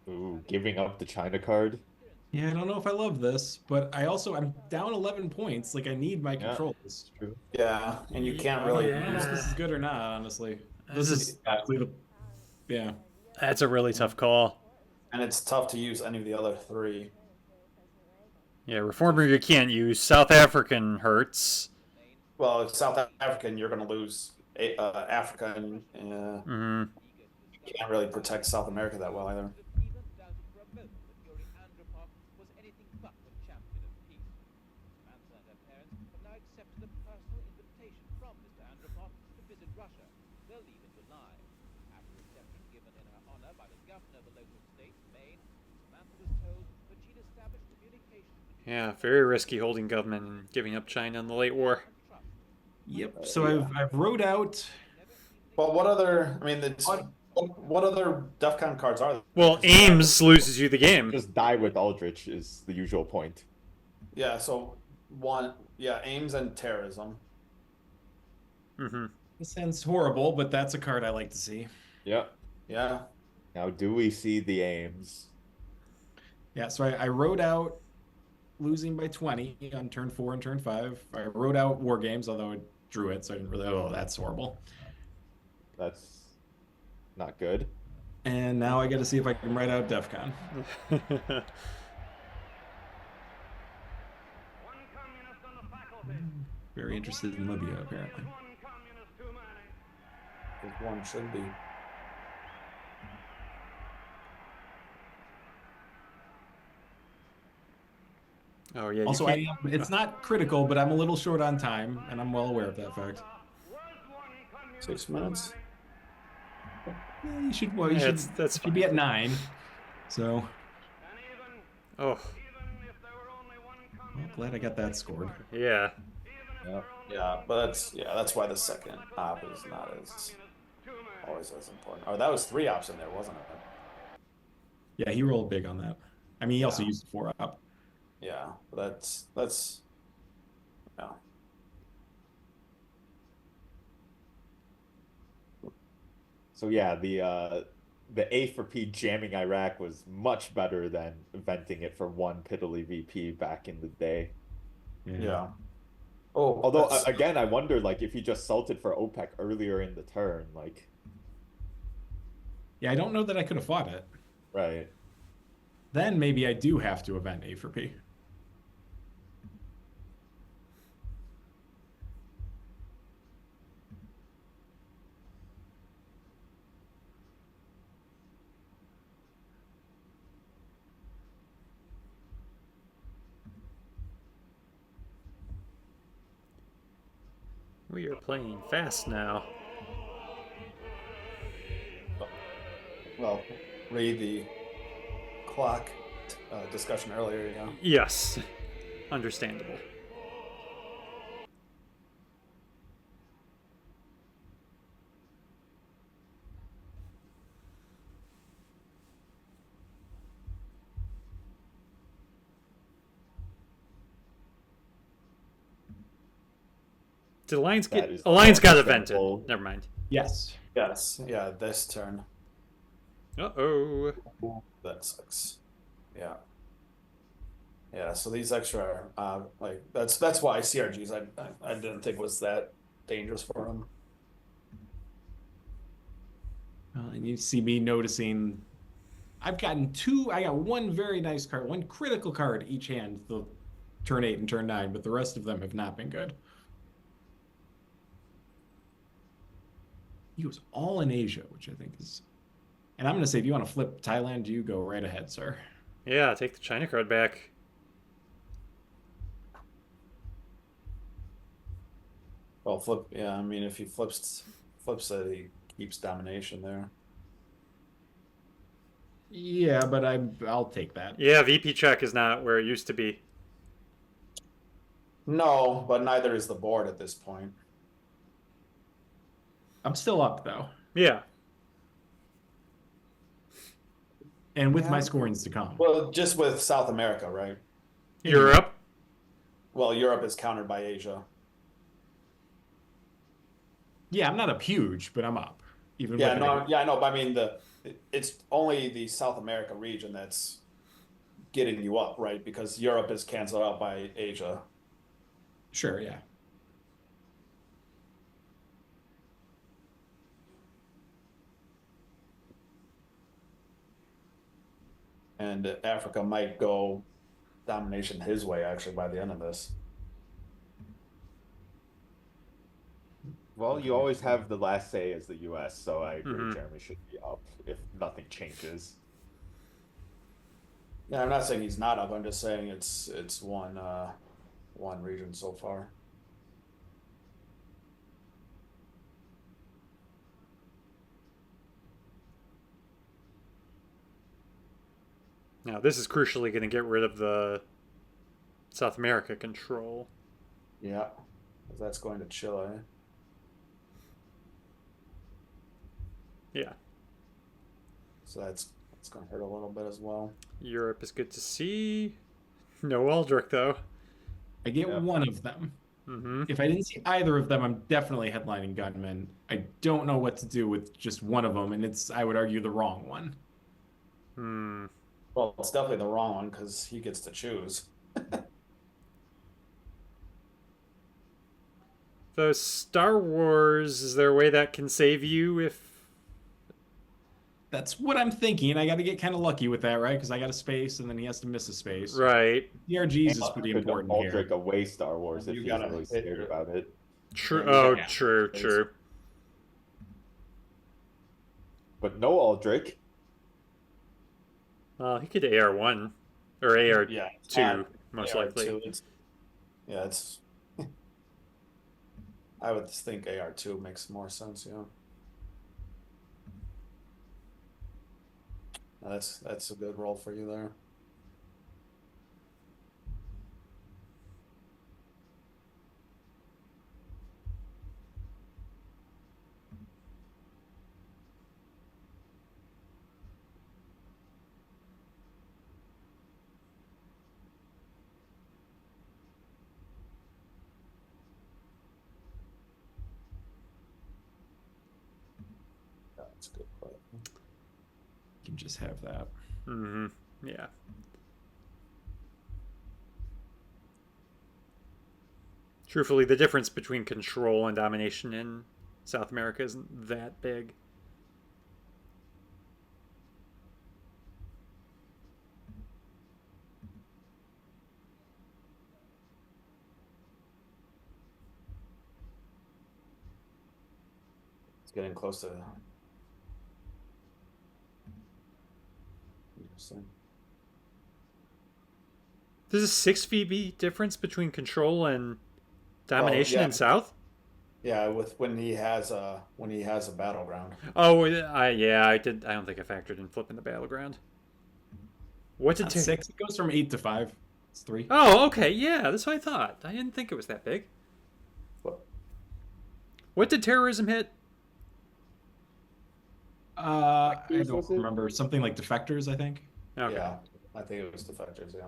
Ooh, giving up the China card. Yeah, I don't know if I love this, but I'm down 11 points. Like, I need my controls. True. Yeah, and you can't really. I don't know if this is good or not, honestly. This is actually the. Yeah. That's a really tough call. And it's tough to use any of the other three. Yeah, Reformer you can't use. South African hurts. Well, South African, you're going to lose Africa, and you can't really protect South America that well either. Yeah, very risky holding government and giving up China in the late war. Yep. So I've wrote out. But what other? I mean, what other DEFCON cards are there? Well, Ames loses you the game. Just die with Aldrich is the usual point. Yeah. So Ames and terrorism. Mm-hmm. This sounds horrible, but that's a card I like to see. Yep. Yeah. Now, do we see the Ames? Yeah. So I wrote out losing by 20 on turn 4 and turn 5. I wrote out War Games, although I drew it, so I didn't really. Oh, that's horrible. That's not good. And now I got to see if I can write out DEFCON. Very interested in Libya, apparently. One should be. Oh yeah. Also, it's not critical, but I'm a little short on time, and I'm well aware of that fact. 6 minutes. Yeah, you should. Well, you should be at 9. So. Oh. Well, glad I got that scored. Yeah. Yeah, but that's why the second op is not always as important. Oh, that was 3 ops in there, wasn't it? Yeah, he rolled big on that. I mean, he also used 4 op. Yeah, that's yeah. So yeah, the A for P jamming Iraq was much better than venting it for one piddly VP back in the day. Yeah. Oh, although again, I wonder like if he just salted for OPEC earlier in the turn, like. Yeah, I don't know that I could have fought it. Right. Then maybe I do have to event A for P. We are playing fast now. Well, read the clock discussion earlier, yeah. Yes. Understandable. Did Alliance got evented? Never mind. Yes. Yes. Yeah, this turn. Uh-oh. That sucks. Yeah. Yeah, so these extra like that's why CRGs I didn't think was that dangerous for them. And you see me noticing I got one very nice card, one critical card each hand, the turn 8 and turn 9, but the rest of them have not been good. he goes all in Asia, which I think is. And I'm going to say, if you want to flip Thailand, you go right ahead, sir. Yeah, take the China card back. Well, flip. Yeah, I mean, if he flips it, he keeps domination there. Yeah, but I'll take that. Yeah, VP check is not where it used to be. No, but neither is the board at this point. I'm still up, though. Yeah. And with my scorings to come. Well, just with South America, right? Europe. Well, Europe is countered by Asia. Yeah, I'm not up huge, but I'm up. Even Yeah, with no, yeah, I know. But I mean, it's only the South America region that's getting you up, right? Because Europe is canceled out by Asia. Sure, yeah. And Africa might go domination his way, actually, by the end of this. Well, you always have the last say as the U.S., so I agree Mhm. Jeremy should be up if nothing changes. Yeah, I'm not saying he's not up. I'm just saying it's one region so far. Now, this is crucially going to get rid of the South America control. Yeah, 'cause that's going to Chile. Yeah. So that's going to hurt a little bit as well. Europe is good to see. No Aldrich, though. I get one of them. Mm-hmm. If I didn't see either of them, I'm definitely headlining Gunman. I don't know what to do with just one of them, and it's, I would argue, the wrong one. Well, it's definitely the wrong one because he gets to choose. The Star Wars, is there a way that can save you if... That's what I'm thinking. I got to get kind of lucky with that, right? Because I got a space, and then he has to miss a space. Right. DRGs is pretty important here. Aldrich away Star Wars if You he's gotta really hit scared it. about it. True. Yeah, Oh, yeah. true. But no Aldrich. He could AR1 or AR2, Yeah, most AR2, likely. it's I would think AR2 makes more sense, yeah. That's a good roll for you there. That's a good play. You can just have that. Mm-hmm. Yeah. Truthfully, the difference between control and domination in South America isn't that big. It's getting close to. Interesting. There's a 6 VB difference between control and domination yeah. in South? Yeah, with when he has a battleground. Oh, yeah, I did. I don't think I factored in flipping the battleground. What did Not 6. It goes from 8 to 5. It's 3. Oh, okay, yeah, that's what I thought. I didn't think it was that big. What did terrorism hit? I don't remember. Something like defectors, I think. Okay. Yeah, I think it was defectors. Yeah.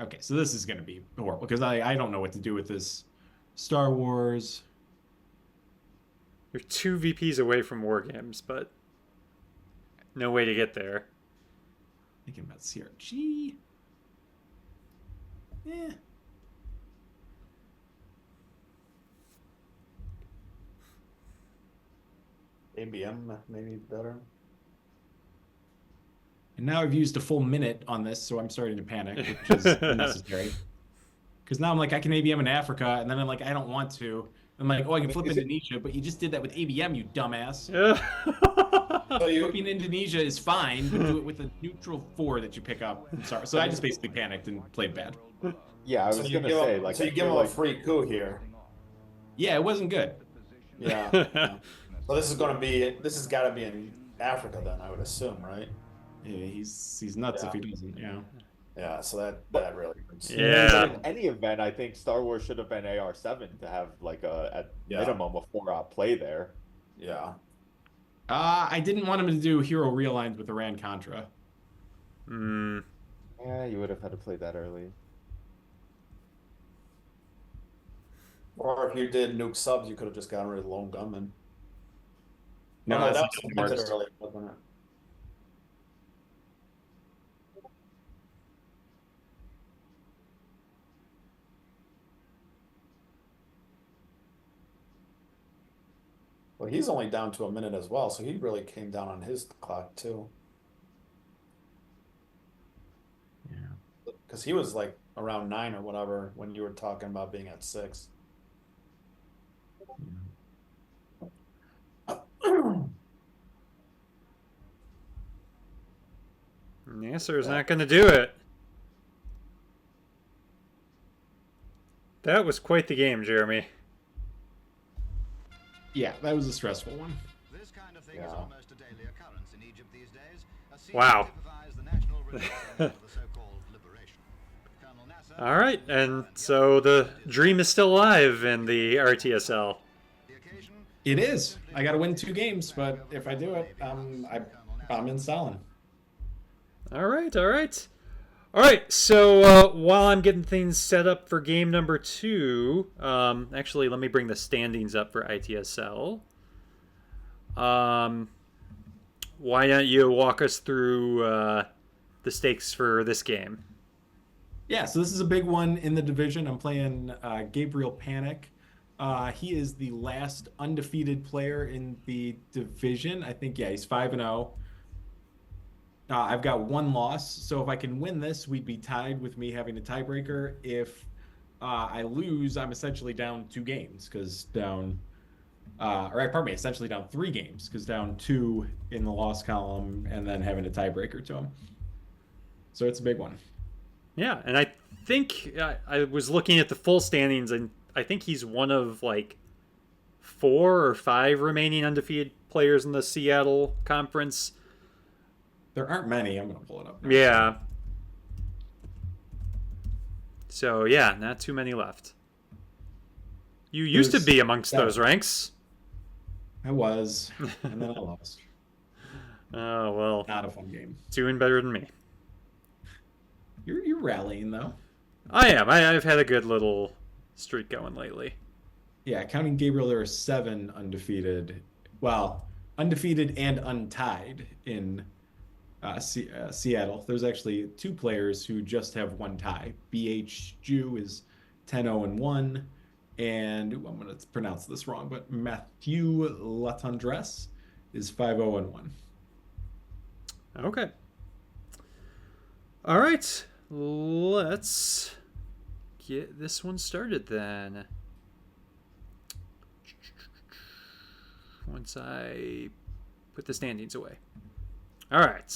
Okay, so this is going to be horrible because I don't know what to do with this Star Wars. You're 2 VPs away from war games, but no way to get there. Thinking about CRG. Yeah. ABM maybe better. And now I've used a full minute on this, so I'm starting to panic, which is unnecessary. Because now I'm like, I can ABM in Africa, and then I'm like, I don't want to. I'm like, oh, I can flip Is it- Indonesia, but you just did that with ABM, you dumbass. So you, Flipping Indonesia is fine, but do it with a neutral 4 that you pick up. I'm sorry. So I just basically panicked and played bad. Yeah, I so was you gonna give say him, like so you I give feel him a like free coup here. Yeah, it wasn't good. Yeah. Yeah. So this has got to be in Africa then, I would assume, right? Yeah, he's nuts if he doesn't. Yeah. Yeah. So that really hurts. But Yeah. in any event, I think Star Wars should have been AR7 to have like at Yeah. minimum a 4-out play there. Yeah. I didn't want him to do hero realigns with Iran Contra. Mm. Yeah, you would have had to play that early. Or if you did nuke subs, you could have just gotten rid of Lone Gunman. No, Oh, that's that not was how it hinted works. earlier, wasn't it? Well, he's only down to a minute as well, so he really came down on his clock too. Yeah. Because he was like around 9 or whatever when you were talking about being at 6. Nasser's not going to do it. That was quite the game, Jeremy. Yeah, that was a stressful one. This kind of thing Yeah. is almost a daily occurrence in Egypt these days. A scene Wow. that typifies the national resistance of the so-called liberation. Colonel Nasser- All right, and so the dream is still alive in the RTSL. The occasion, It is. I got to win 2 games, but if I do it, I'm in Stalin. All right, all right. All right, so while I'm getting things set up for game number 2, actually, let me bring the standings up for ITSL. Why don't you walk us through the stakes for this game? Yeah, so this is a big one in the division. I'm playing Gabriel Panek. He is the last undefeated player in the division. I think, yeah, he's 5-0. I've got 1 loss, so if I can win this, we'd be tied with me having a tiebreaker. If I lose, I'm essentially down 2 games because down, essentially down 3 games because down 2 in the loss column and then having a tiebreaker to him. So it's a big one. Yeah, and I think I was looking at the full standings, and I think he's one of like 4 or 5 remaining undefeated players in the Seattle conference. There aren't many. I'm going to pull it up now. Yeah. So, yeah, not too many left. You used to be amongst those ranks. I was, and then I lost. Oh, well. Not a fun game. Doing better than me. You're rallying, though. I am. I've had a good little streak going lately. Yeah, counting Gabriel, there are 7 undefeated. Well, undefeated and untied in Seattle. There's actually 2 players who just have 1 tie. BH Jew is 10-0-1, and I'm going to pronounce this wrong, but Matthew Latendresse is 5-0-1. Okay. All right. Let's get this one started then. Once I put the standings away. All right.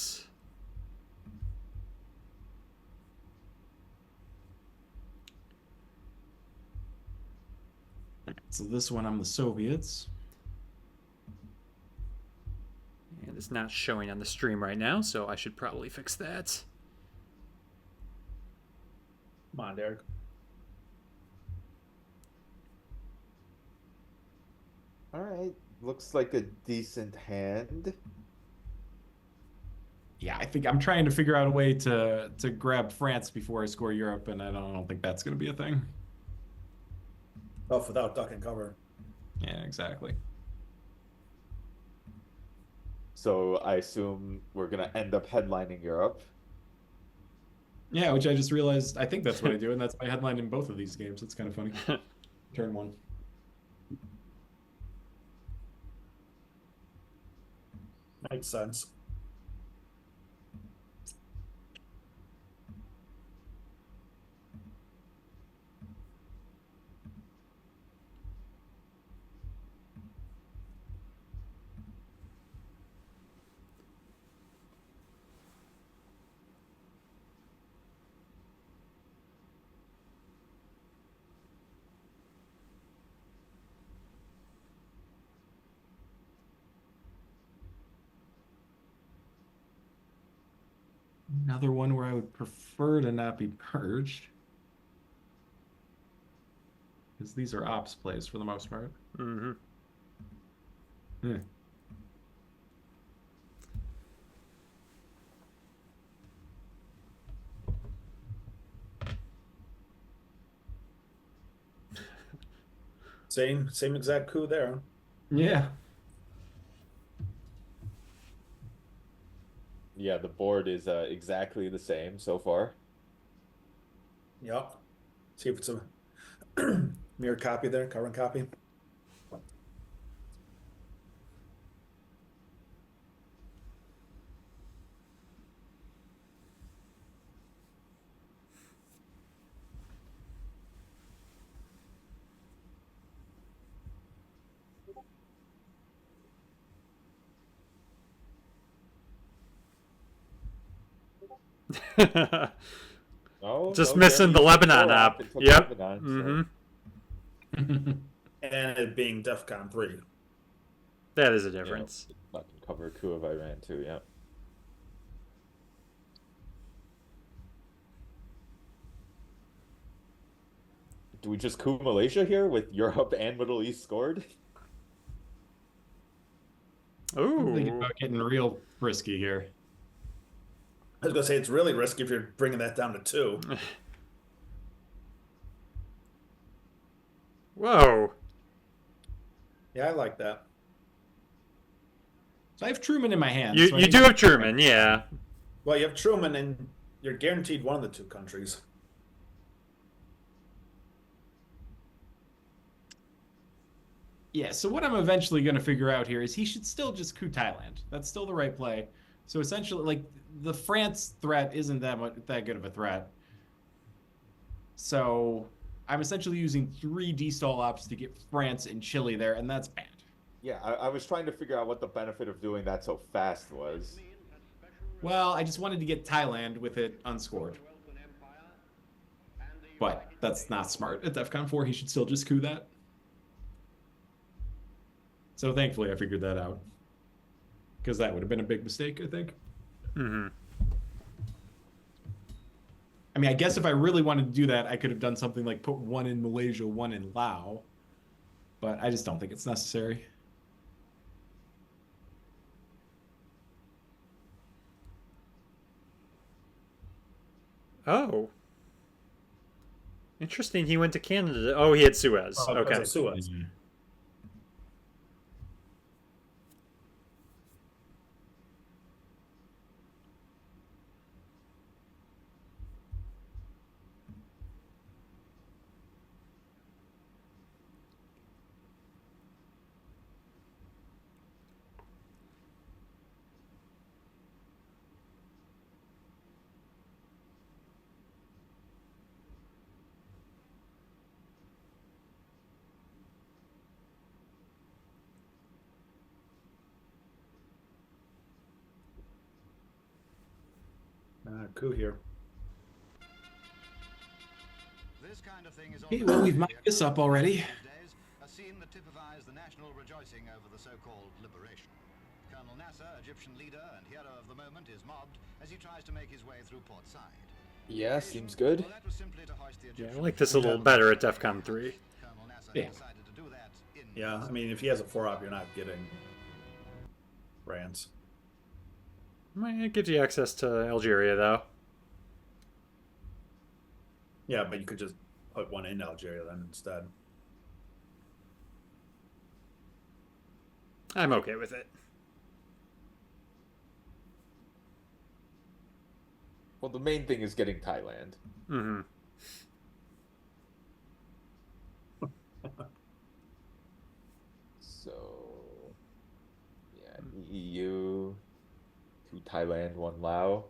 So this one, I'm the Soviets. And it's not showing on the stream right now, so I should probably fix that. Come on, Derek. All right, looks like a decent hand. Yeah, I think I'm trying to figure out a way to grab France before I score Europe, and I don't think that's going to be a thing. Oh, without duck and cover. Yeah, exactly. So I assume we're gonna end up headlining Europe. Yeah, which I just realized, I think that's what I do, and that's my headline in both of these games. It's kind of funny. Turn 1. Makes sense. Another one where I would prefer to not be purged. Because these are ops plays for the most part. Mm-hmm. Yeah. Same exact coup there. Yeah. Yeah, the board is exactly the same so far. Yep. See if it's a mirror copy there, carbon copy. Oh, Just no, missing the Jeremy used Lebanon 4 op. and took Yep. Lebanon, so- Mm-hmm. And it being DEFCON 3. That is a difference. Not can cover a coup of Iran too, yeah. Do we just coup Malaysia here with Europe and Middle East scored? I'm thinking Ooh. about getting real risky here. I was gonna say it's really risky if you're bringing that down to 2. Whoa. Yeah, I like that. So I have Truman in my hand. You so I you think do have Truman, yeah. Well, you have Truman, and you're guaranteed one of the 2 countries. Yeah, so what I'm eventually going to figure out here is he should still just coup Thailand. That's still the right play. So essentially, like, the France threat isn't that good of a threat. So I'm essentially using 3 D-stall ops to get France and Chile there, and that's bad. Yeah, I was trying to figure out what the benefit of doing that so fast was. Well, I just wanted to get Thailand with it unscored. But that's not smart. At DEFCON 4, he should still just coup that. So thankfully I figured that out. Because that would have been a big mistake, I think. Mm-hmm. I mean, I guess if I really wanted to do that, I could have done something like put 1 in Malaysia, 1 in Laos. But I just don't think it's necessary. Oh. Interesting. He went to Canada. Oh, he had Suez. Oh, Okay. Suez. Coup here. This kind of thing is Okay, well, we've mocked this up already. A scene that typifies the national rejoicing over the so-called liberation. Colonel Nasser, Egyptian leader and hero of the moment, is mobbed as he tries to make his way through Port Said. Yeah, seems good. Well, that was simply to hoist the Yeah, I Egyptian like this a little better at DEFCON 3. Colonel Nasser Yeah. decided to do that in Yeah, I mean, if he has a 4-op, you're not getting France. It gives you access to Algeria, though. Yeah, but you could just put 1 in Algeria then instead. I'm okay with it. Well, the main thing is getting Thailand. Mm-hmm. So, yeah, EU, 2 Thailand, 1 Laos.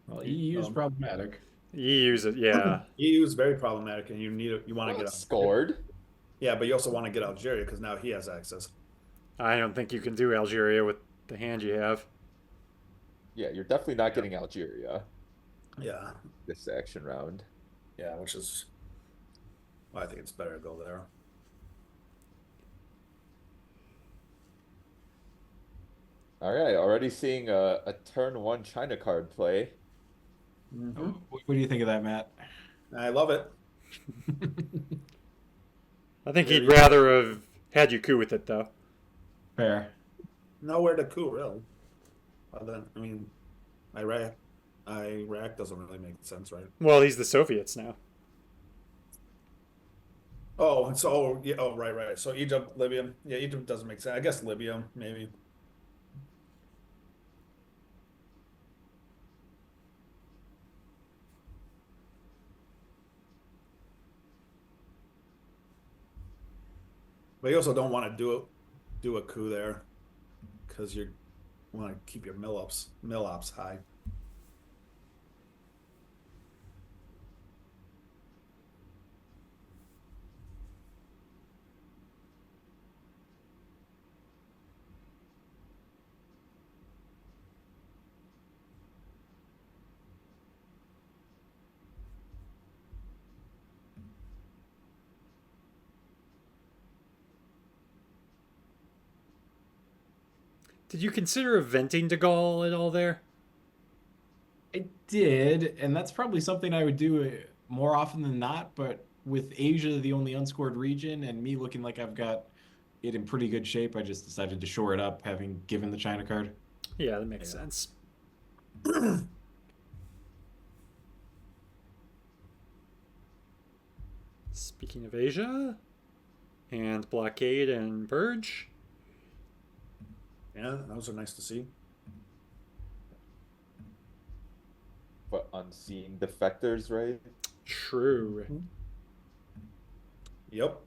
Well, EU is problematic. EU's it, yeah. EU is very problematic, and you want to Well, get it's scored. Yeah, but you also want to get Algeria because now he has access. I don't think you can do Algeria with the hand you have. Yeah, you're definitely not getting Algeria Yeah, this action round. yeah, which is why I think it's better to go there. All right, already seeing a turn 1 China card play. Mm-hmm. What do you think of that, Matt? I love it. I think he'd rather have had you coup with it, though. Fair. Nowhere to coup, really. Other than, Iraq doesn't really make sense, right? Well, he's the Soviets now. Oh, so yeah. Oh, right. So Egypt, Libya. Yeah, Egypt doesn't make sense. I guess Libya, maybe. But you also don't want to do a coup there, because you want to keep your mill ops high. Did you consider venting de Gaulle at all there? I did, and that's probably something I would do more often than not. But with Asia the only unscored region, and me looking like I've got it in pretty good shape, I just decided to shore it up, having given the China card. Yeah, that makes sense. Speaking of Asia, and blockade and purge. Yeah, those are nice to see. But unseen defectors, right? True. Yep.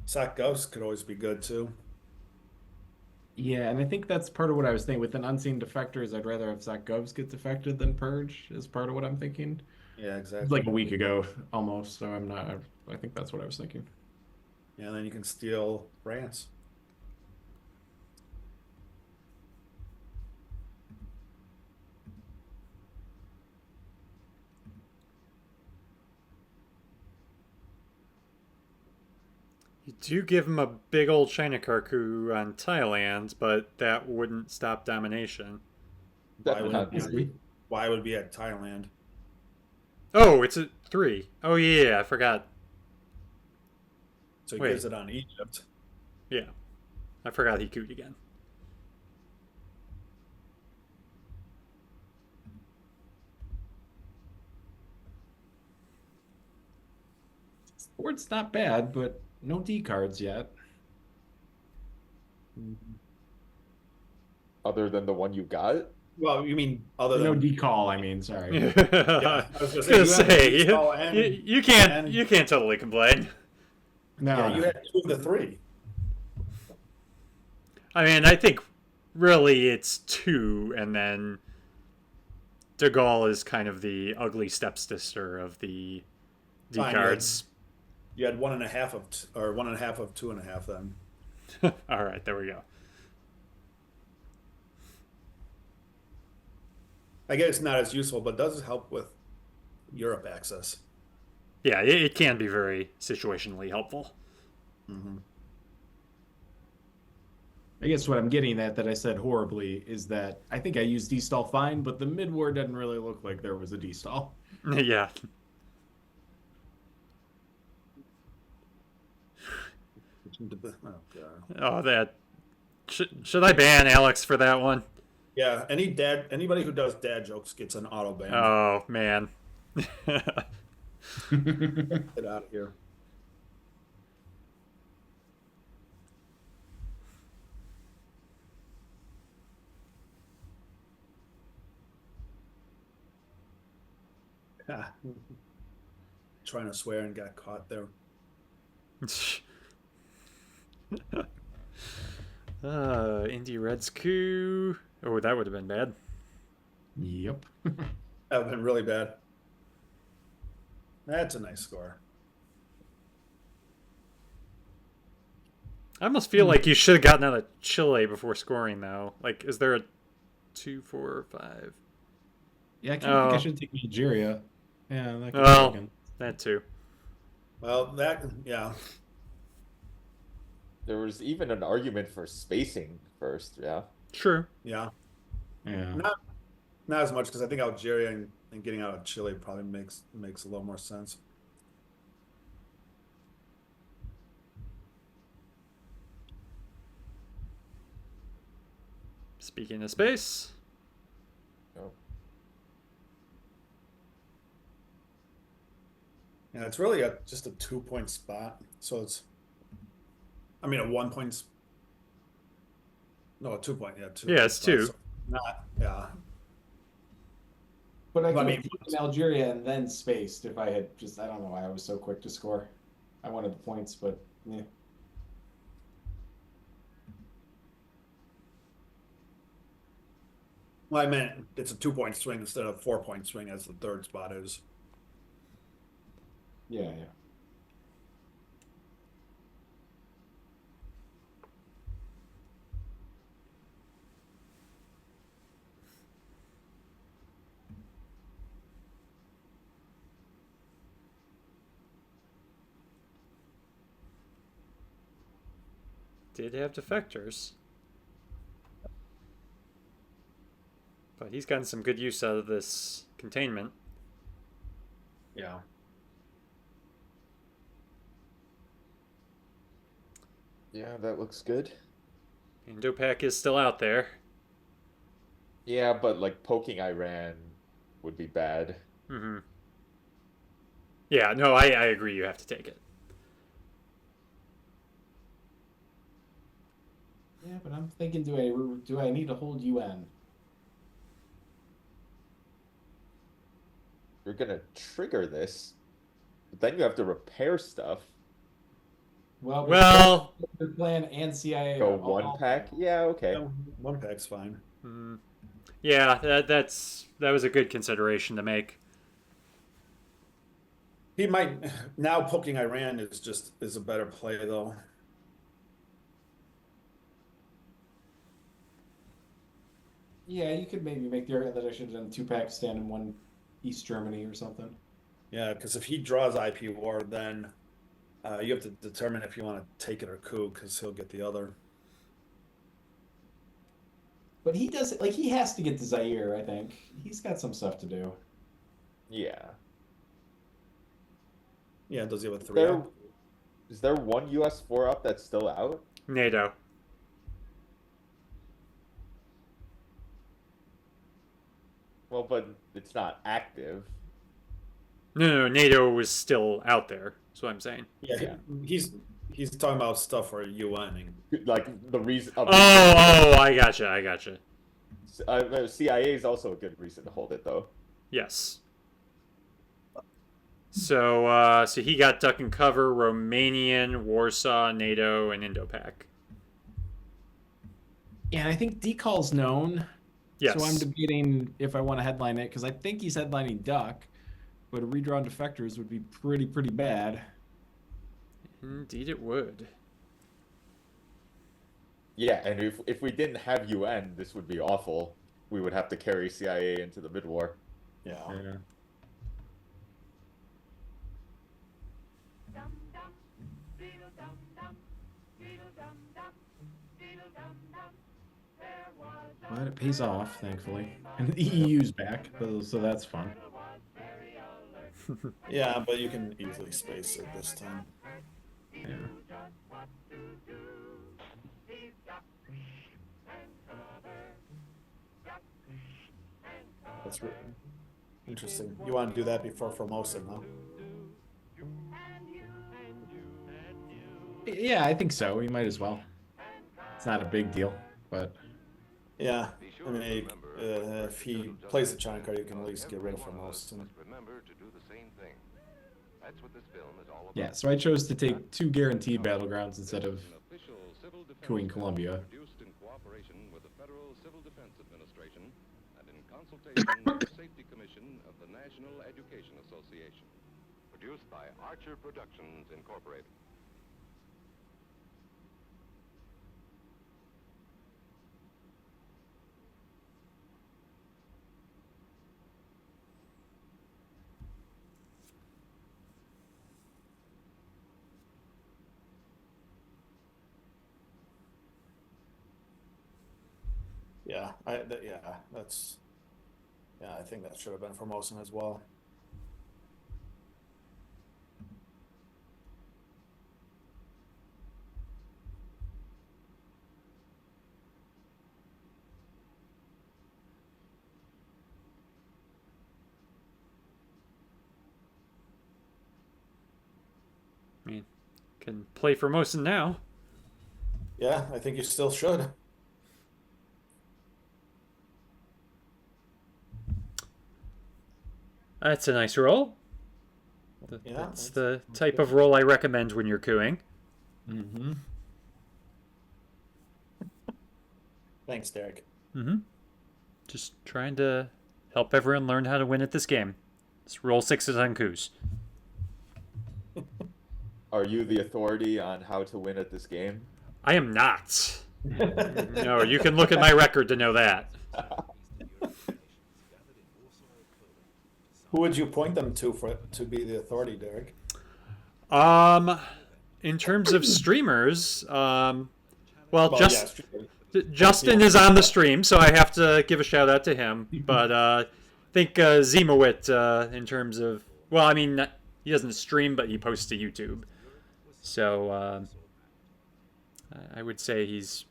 Sac Govs could always be good too. Yeah, and I think that's part of what I was thinking. With an unseen defectors, I'd rather have SacGovs get defected than purge, is part of what I'm thinking. Yeah, exactly. Like a week ago, almost. So I'm not. I think that's what I was thinking. Yeah, then you can steal France. You do give him a big old China car coup on Thailand, but that wouldn't stop domination. Why would it be at Thailand? Oh, it's a 3. Oh, yeah, I forgot. So he gives it on Egypt. Yeah. I forgot he couped again. Board's not bad, but no D cards yet. Other than the one you got? Well, you mean other than no decall? I mean, sorry. Yeah, I was gonna say you can't and- you can't totally complain. No, Yeah, you had 2 of the 3. I mean, I think really it's 2, and then de Gaulle is kind of the ugly stepsister of the D Fine, cards. You had 1.5 of, or 1.5 of 2.5 then. All right, there we go. I guess it's not as useful, but does help with Europe access. Yeah, it can be very situationally helpful. Mm-hmm. I guess what I'm getting at that I said horribly is that I think I used D-stall fine, but the mid-war doesn't really look like there was a D-stall. Yeah. Oh, God. Oh, that. Should I ban Alex for that one? Yeah, anybody who does dad jokes gets an auto ban. Oh, man. Get out of here. Trying to swear and got caught there. Indy Reds coup. Oh, that would have been bad. Yep. That would have been really bad. That's a nice score. I almost feel like you should have gotten out of Chile before scoring, though. Like, is there a 2, 4, 5? Yeah, I think I should take Nigeria. Yeah, that could Well, be taken. that too. Well, yeah. There was even an argument for spacing first, yeah. True. Yeah. Yeah. not as much because I think Algeria and getting out of Chile probably makes a little more sense. Speaking of space. Oh. Yeah, it's really just a 2-point spot. So it's, I mean, a 1 point. No, a 2 point. Yeah, 2. Yeah, it's spot, 2. So not, yeah. But I But I could mean, have taken Algeria and then spaced if I had just, I don't know why I was so quick to score. I wanted the points, but yeah. Well, I meant it's a 2-point swing instead of 4-point swing as the third spot is. Yeah, yeah. Did have defectors. But he's gotten some good use out of this containment. Yeah. Yeah, that looks good. Indopac is still out there. Yeah, but like poking Iran would be bad. Mm-hmm. Yeah, no, I agree. You have to take it. Yeah, but I'm thinking, do I need to hold UN? You're gonna trigger this, but then you have to repair stuff. Well, the plan and CIA Go are all 1 pack. Yeah, okay. Yeah, 1 pack's fine. yeah, that was a good consideration to make. He might now poking Iran is a better play though. Yeah, you could maybe make the argument that I should have done 2 Pakistan and 1 East Germany or something. Yeah, because if he draws IP war, then you have to determine if you want to take it or coup, because he'll get the other. But he does, like, he has to get to Zaire, I think. He's got some stuff to do. Yeah. Yeah, does he have a 3 up? Is there 1 US 4 up that's still out? NATO. Well, but it's not active. No, NATO was still out there. That's what I'm saying. Yeah, he's talking about stuff for UN. Like the reason. Oh, I gotcha. CIA is also a good reason to hold it, though. Yes. So he got duck and cover, Romanian, Warsaw, NATO, and Indopac. Yeah, and I think Decal's known. Yes. So I'm debating if I want to headline it, because I think he's headlining Duck, but a redrawn defectors would be pretty bad. Indeed it would. Yeah, and if we didn't have UN, this would be awful. We would have to carry CIA into the mid-war. Yeah. But it pays off, thankfully. And the EU's back, so that's fun. Yeah, but you can easily space it this time. Yeah. That's really interesting. You want to do that before Formosa, huh? Yeah, I think so. We might as well. It's not a big deal, but... Yeah, I mean, if he plays the China card, you can at least get rid of Formosa. Remember to do the same thing. That's what this film is all about. Yeah, so I chose to take 2 guaranteed battlegrounds instead of Queen Columbia. Produced in cooperation with the Federal Civil Defense Administration and in consultation with the Safety Commission of the National Education Association. Produced by Archer Productions Incorporated. Yeah, that's Yeah, I think that should have been Formosan as well. I mean, can play Formosan now. Yeah, I think you still should. That's a nice roll. Yeah, That's the type of roll I recommend when you're cooing. Mm-hmm. Thanks, Derek. Mm-hmm. Just trying to help everyone learn how to win at this game. Just roll 6s on coups. Are you the authority on how to win at this game? I am not. No, you can look at my record to know that. Who would you point them to be the authority, Derek? In terms of streamers, well, yeah, Justin is on the stream, so I have to give a shout out to him. But I think Zimowit, in terms of, well, I mean, he doesn't stream, but he posts to YouTube. So I would say he's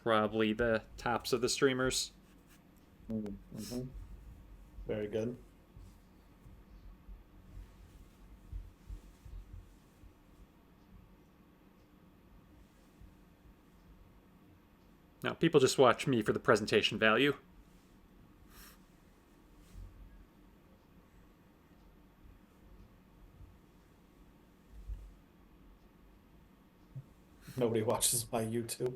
probably the tops of the streamers. Mm-hmm. Very good. No, people just watch me for the presentation value. Nobody watches my YouTube.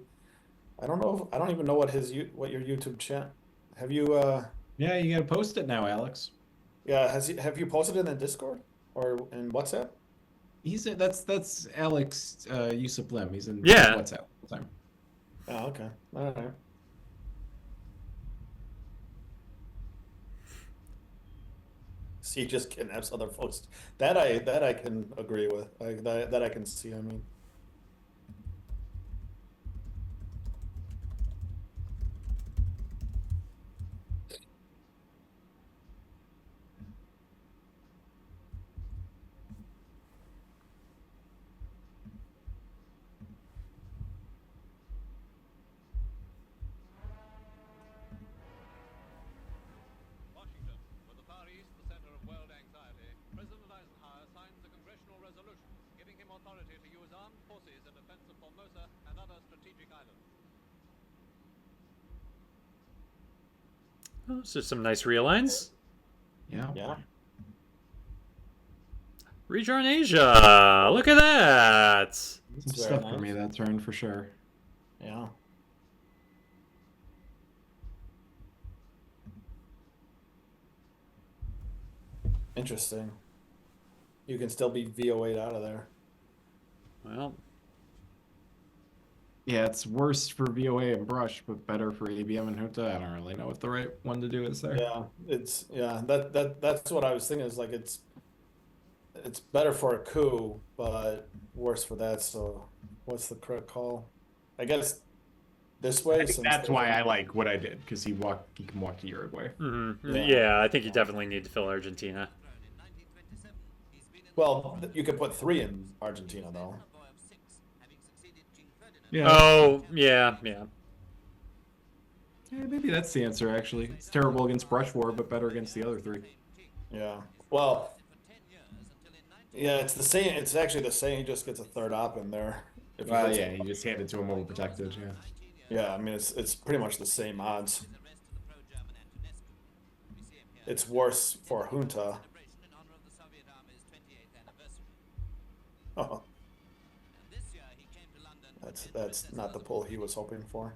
I don't know. I don't even know what your YouTube chat. Have you? Yeah, you gotta post it now, Alex. Yeah. Have you posted it in the Discord or in WhatsApp? That's Alex Yusuf Lim. He's in Yeah. WhatsApp all the time. Oh, okay. All right. So you just kidnaps other folks. That I can agree with. That I can see. I mean. Oh, so some nice realigns. Yeah. Yeah. Rejoin Asia. Look at that. Some It's stuff very for me nice. that turn for sure. Yeah. Interesting. You can still be VO8 out of there. Well, Yeah, it's worse for VOA and Brush, but better for ABM and Junta. I don't really know what the right one to do is there. Yeah, that's what I was thinking. Is like it's better for a coup, but worse for that. So, what's the correct call? I guess this way. I think that's why I like what I did, because he can walk to Uruguay. mm-hmm. Yeah, I think you definitely need to fill Argentina. Well, you could put 3 in Argentina though. Yeah. Oh, yeah. Yeah, maybe that's the answer, actually. It's terrible against Brush War, but better against the other 3. Yeah. Well. Yeah, it's the same. It's actually the same. He just gets a third op in there. If he Well, hits yeah, it. you just hand it to him overprotected, yeah. Yeah, I mean it's pretty much the same odds. It's worse for Junta. Oh. That's not the pull he was hoping for.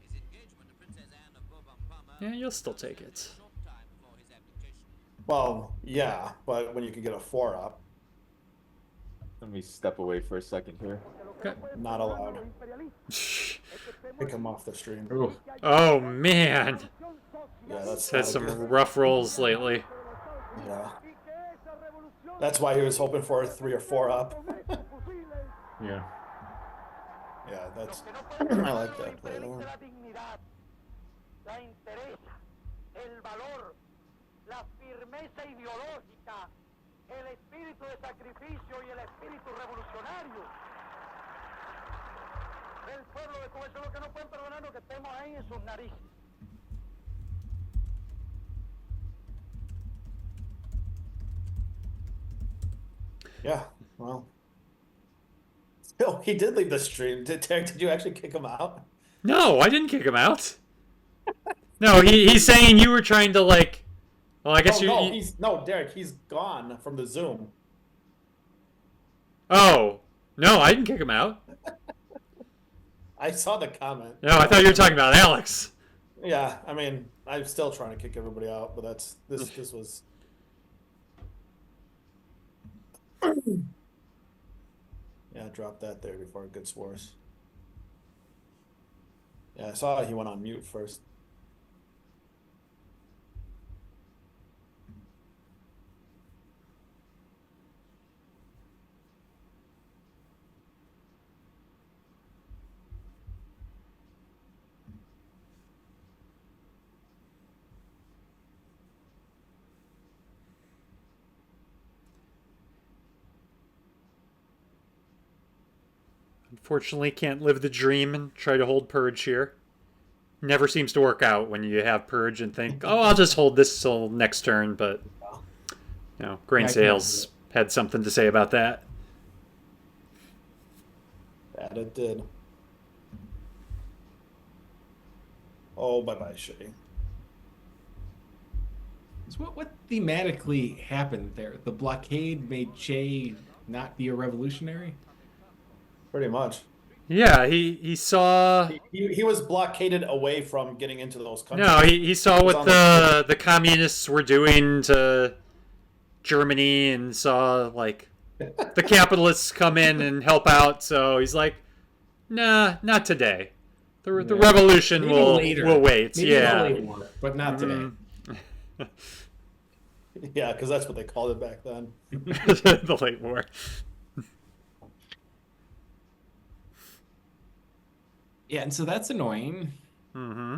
Yeah, you'll still take it. Well, yeah, but when you can get a 4 up, Let me step away for a second here. Okay. not allowed. Pick him off the stream. Ooh. Oh, man. Yeah, that's Had not some good. rough rolls lately. Yeah. That's why he was hoping for a 3 or 4 up. Yeah. Yeah, that's. I like that play. Though. La interesa, el valor, la firmeza ideológica, el espíritu de sacrificio y el espíritu revolucionario del pueblo de Cuba. Eso es lo que no pueden perdonarnos, que estemos ahí en sus narices. Yeah, well. Oh, he did leave the stream. Did you actually kick him out? No, I didn't kick him out. No, he's saying you were trying to like. Well, I guess No, Derek, he's gone from the Zoom. Oh no, I didn't kick him out. I saw the comment. No, I thought you were talking about Alex. Yeah, I mean, I'm still trying to kick everybody out, but this was. Yeah, drop that there before it gets worse. Yeah, I saw he went on mute first. Unfortunately, can't live the dream and try to hold Purge here. Never seems to work out when you have Purge and think, oh, I'll just hold this till next turn. But, you know, Grain Sales had something to say about that. That it did. Oh, bye-bye, Shitty. So what thematically happened there? The blockade made Che not be a revolutionary? Pretty much. Yeah, he saw... He was blockaded away from getting into those countries. No, he saw what the communists were doing to Germany and saw, like, the capitalists come in and help out. So he's like, nah, not today. The revolution will wait. Maybe yeah. late war, but not today. Yeah, because that's what they called it back then. The late war. Yeah, and so that's annoying. Mm-hmm.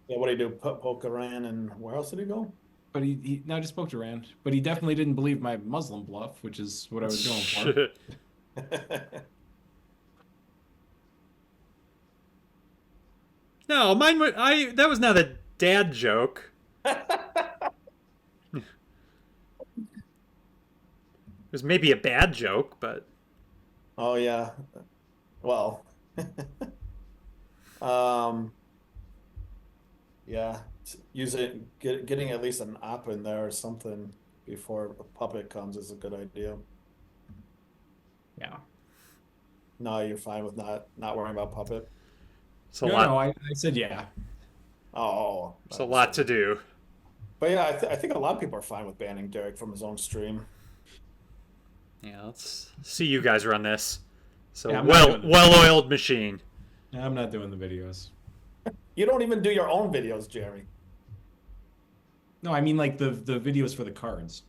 Yeah, what did he do? Poke Iran, and where else did he go? But he now just spoke to Rand. But he definitely didn't believe my Muslim bluff, which is what I was going for. No, mine was that was not a dad joke. It was maybe a bad joke, but oh yeah. Well. Yeah, getting at least an op in there or something before a puppet comes is a good idea. Yeah. No, you're fine with not worrying about puppet. It's a lot. No, I said yeah. Oh, it's a lot to do. But yeah, I think a lot of people are fine with banning Derek from his own stream. Yeah, let's see you guys run this. So yeah, well-oiled machine. I'm not doing the videos. You don't even do your own videos, Jeremy. No, I mean like the videos for the cards.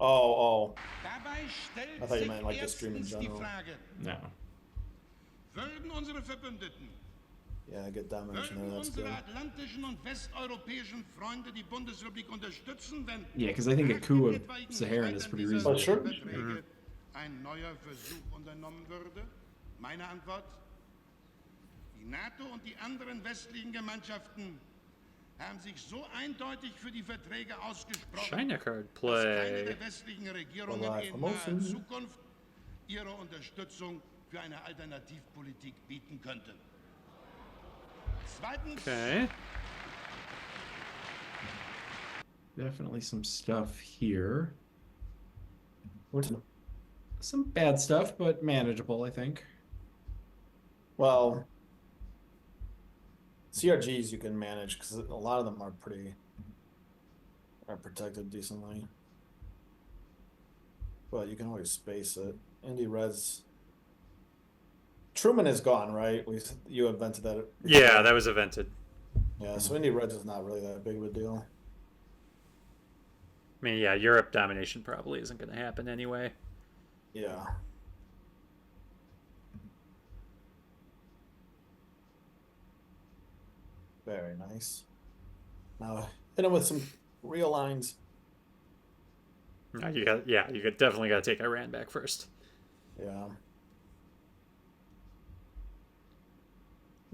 Oh. I thought you meant like the stream in general. No. Yeah, I get domination there. That's good. Yeah, because I think a coup of Saharan is pretty reasonable. Oh, sure. Ein neuer Versuch unternommen würde? Meine Antwort? Die NATO und die anderen westlichen Gemeinschaften haben sich so eindeutig für die Verträge ausgesprochen, China card dass play. keine der westlichen Regierungen in naher Zukunft ihre Unterstützung für eine Alternativpolitik bieten könnte. Zweitens. Okay. Definitely some stuff here. Some bad stuff, but manageable, I think. Well, CRGs you can manage because a lot of them are protected decently. But you can always space it. Indie Res. Truman is gone, right? You invented that. Yeah, that was invented. Yeah, so Indie Reds is not really that big of a deal. I mean, yeah, Europe domination probably isn't going to happen anyway. Yeah. Very nice. Now hit him with some real lines. No, you definitely got to take Iran back first. Yeah.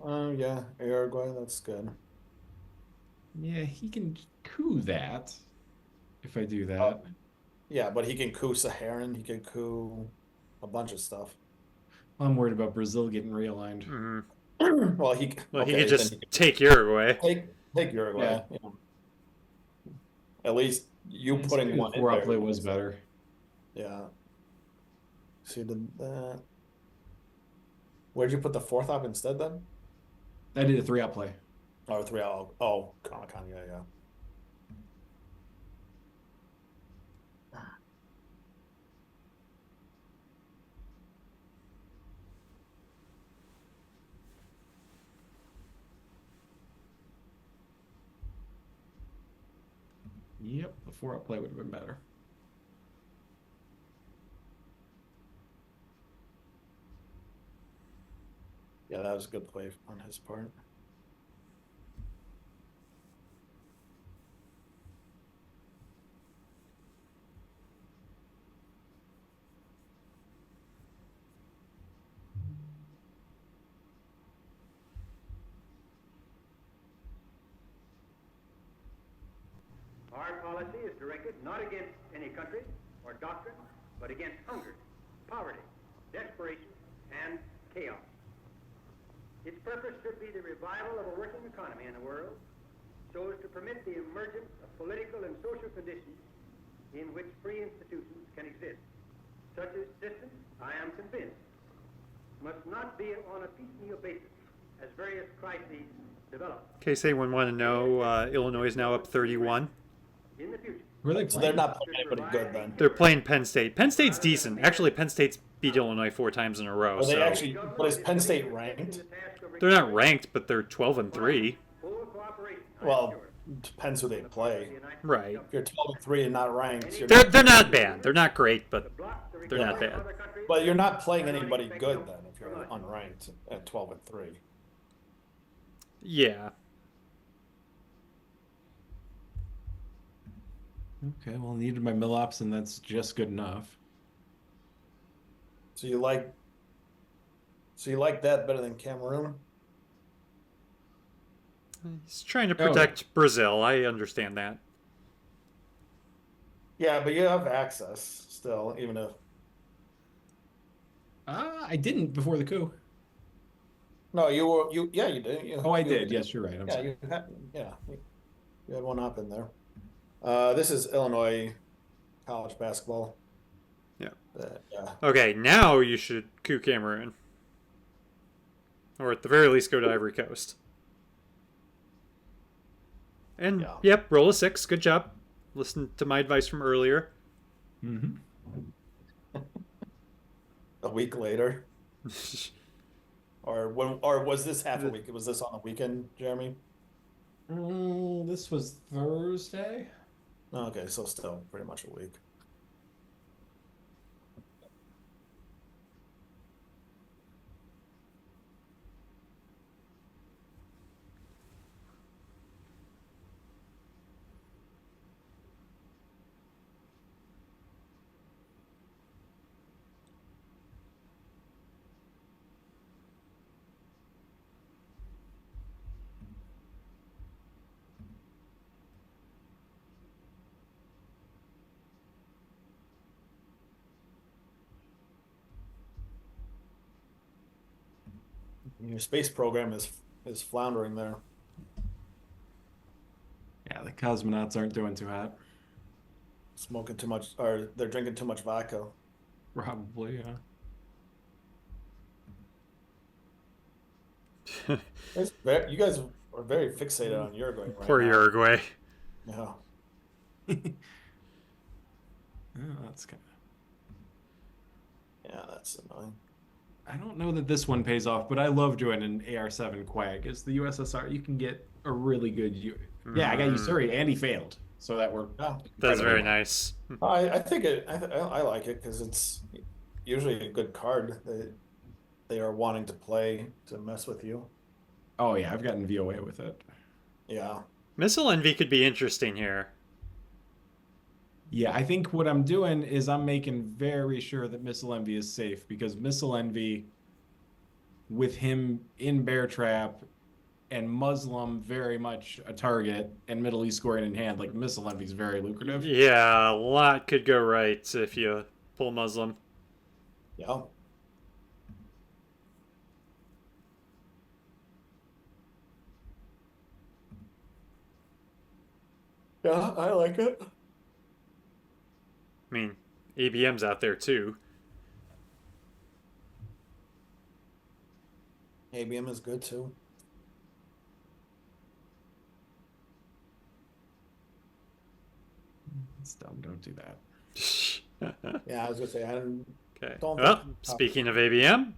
Yeah, Uruguay, that's good. Yeah, he can coup that if I do that. Yeah, but he can coup Saharan, he can coup a bunch of stuff. I'm worried about Brazil getting realigned. Mm-hmm. Well, he okay, could just take Uruguay. Take Uruguay. Yeah. At least you putting one in four there. outplay was better. Yeah. So you did that. Where'd you put the fourth op instead then? I did a 3 outplay. Oh, 3 out. Oh, Comic-Con, yeah. Yep, the 4 outplay would have been better. Yeah, that was a good play on his part. Our policy is directed not against any country or doctrine, but against hunger, poverty, desperation, and chaos. Its purpose should be the revival of a working economy in the world, so as to permit the emergence of political and social conditions in which free institutions can exist. Such a system, I am convinced, must not be on a piecemeal basis as various crises develop. In case anyone want to know, Illinois is now up 31. In the future. Who are they playing? So they're not playing anybody good then. They're playing Penn State. Penn State's decent. Actually, Penn State's beat Illinois 4 times in a row. Are they actually? But is Penn State ranked? They're not ranked, but they're 12-3. Well, depends who they play. Right. If you're 12-3 and not ranked, They're not bad. They're not great, but they're not bad. But you're not playing anybody good then if you're unranked at 12-3. Yeah. Okay, well, I needed my Millops, and that's just good enough. So you like that better than Cameroon? He's trying to protect Brazil. I understand that. Yeah, but you have access still, even if. I didn't before the coup. No, you did. I did. Yes, you're right. I'm sorry. You had one up in there. This is Illinois college basketball. Yeah. Yeah. Okay, now you should coup Cameroon. Or at the very least go to Ivory Coast. And, yep, roll a 6. Good job. Listen to my advice from earlier. Mm-hmm. A week later. Or was this half a week? Was this on the weekend, Jeremy? This was Thursday. Okay, so still pretty much a week. Your space program is floundering there. Yeah, the cosmonauts aren't doing too hot. Smoking too much, or they're drinking too much vodka. Probably, yeah. You guys are very fixated on Uruguay right Poor now. Uruguay. Yeah. That's kind of. Yeah, that's annoying. I don't know that this one pays off, but I love doing an AR-7 Quag. As the USSR, you can get a really good. Yeah, I got Usuri, and he failed, so that worked. Yeah. That's very nice. I think I like it because it's usually a good card that they are wanting to play to mess with you. Oh yeah, I've gotten VOA with it. Yeah. Missile Envy could be interesting here. Yeah, I think what I'm doing is I'm making very sure that Missile Envy is safe because Missile Envy, with him in Bear Trap and Muslim very much a target and Middle East scoring in hand, like Missile Envy is very lucrative. Yeah, a lot could go right if you pull Muslim. Yeah. Yeah, I like it. I mean, ABM's out there too. ABM is good too. It's dumb. Don't do that. Yeah, I was gonna say I don't. Okay. Don't Well, think- speaking of ABM,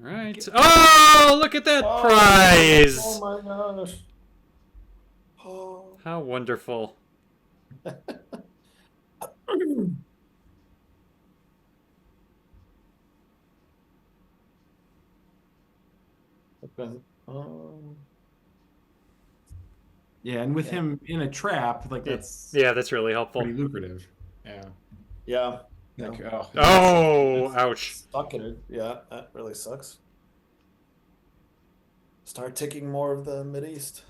all right. Oh, look at that prize! Oh my gosh! Oh. How wonderful. Yeah, and with him in a trap, like that's that's really helpful. pretty lucrative. Yeah. Yeah. Like, Yeah. Oh, ouch. Stuck in it. Yeah, that really sucks. Start taking more of the Mideast.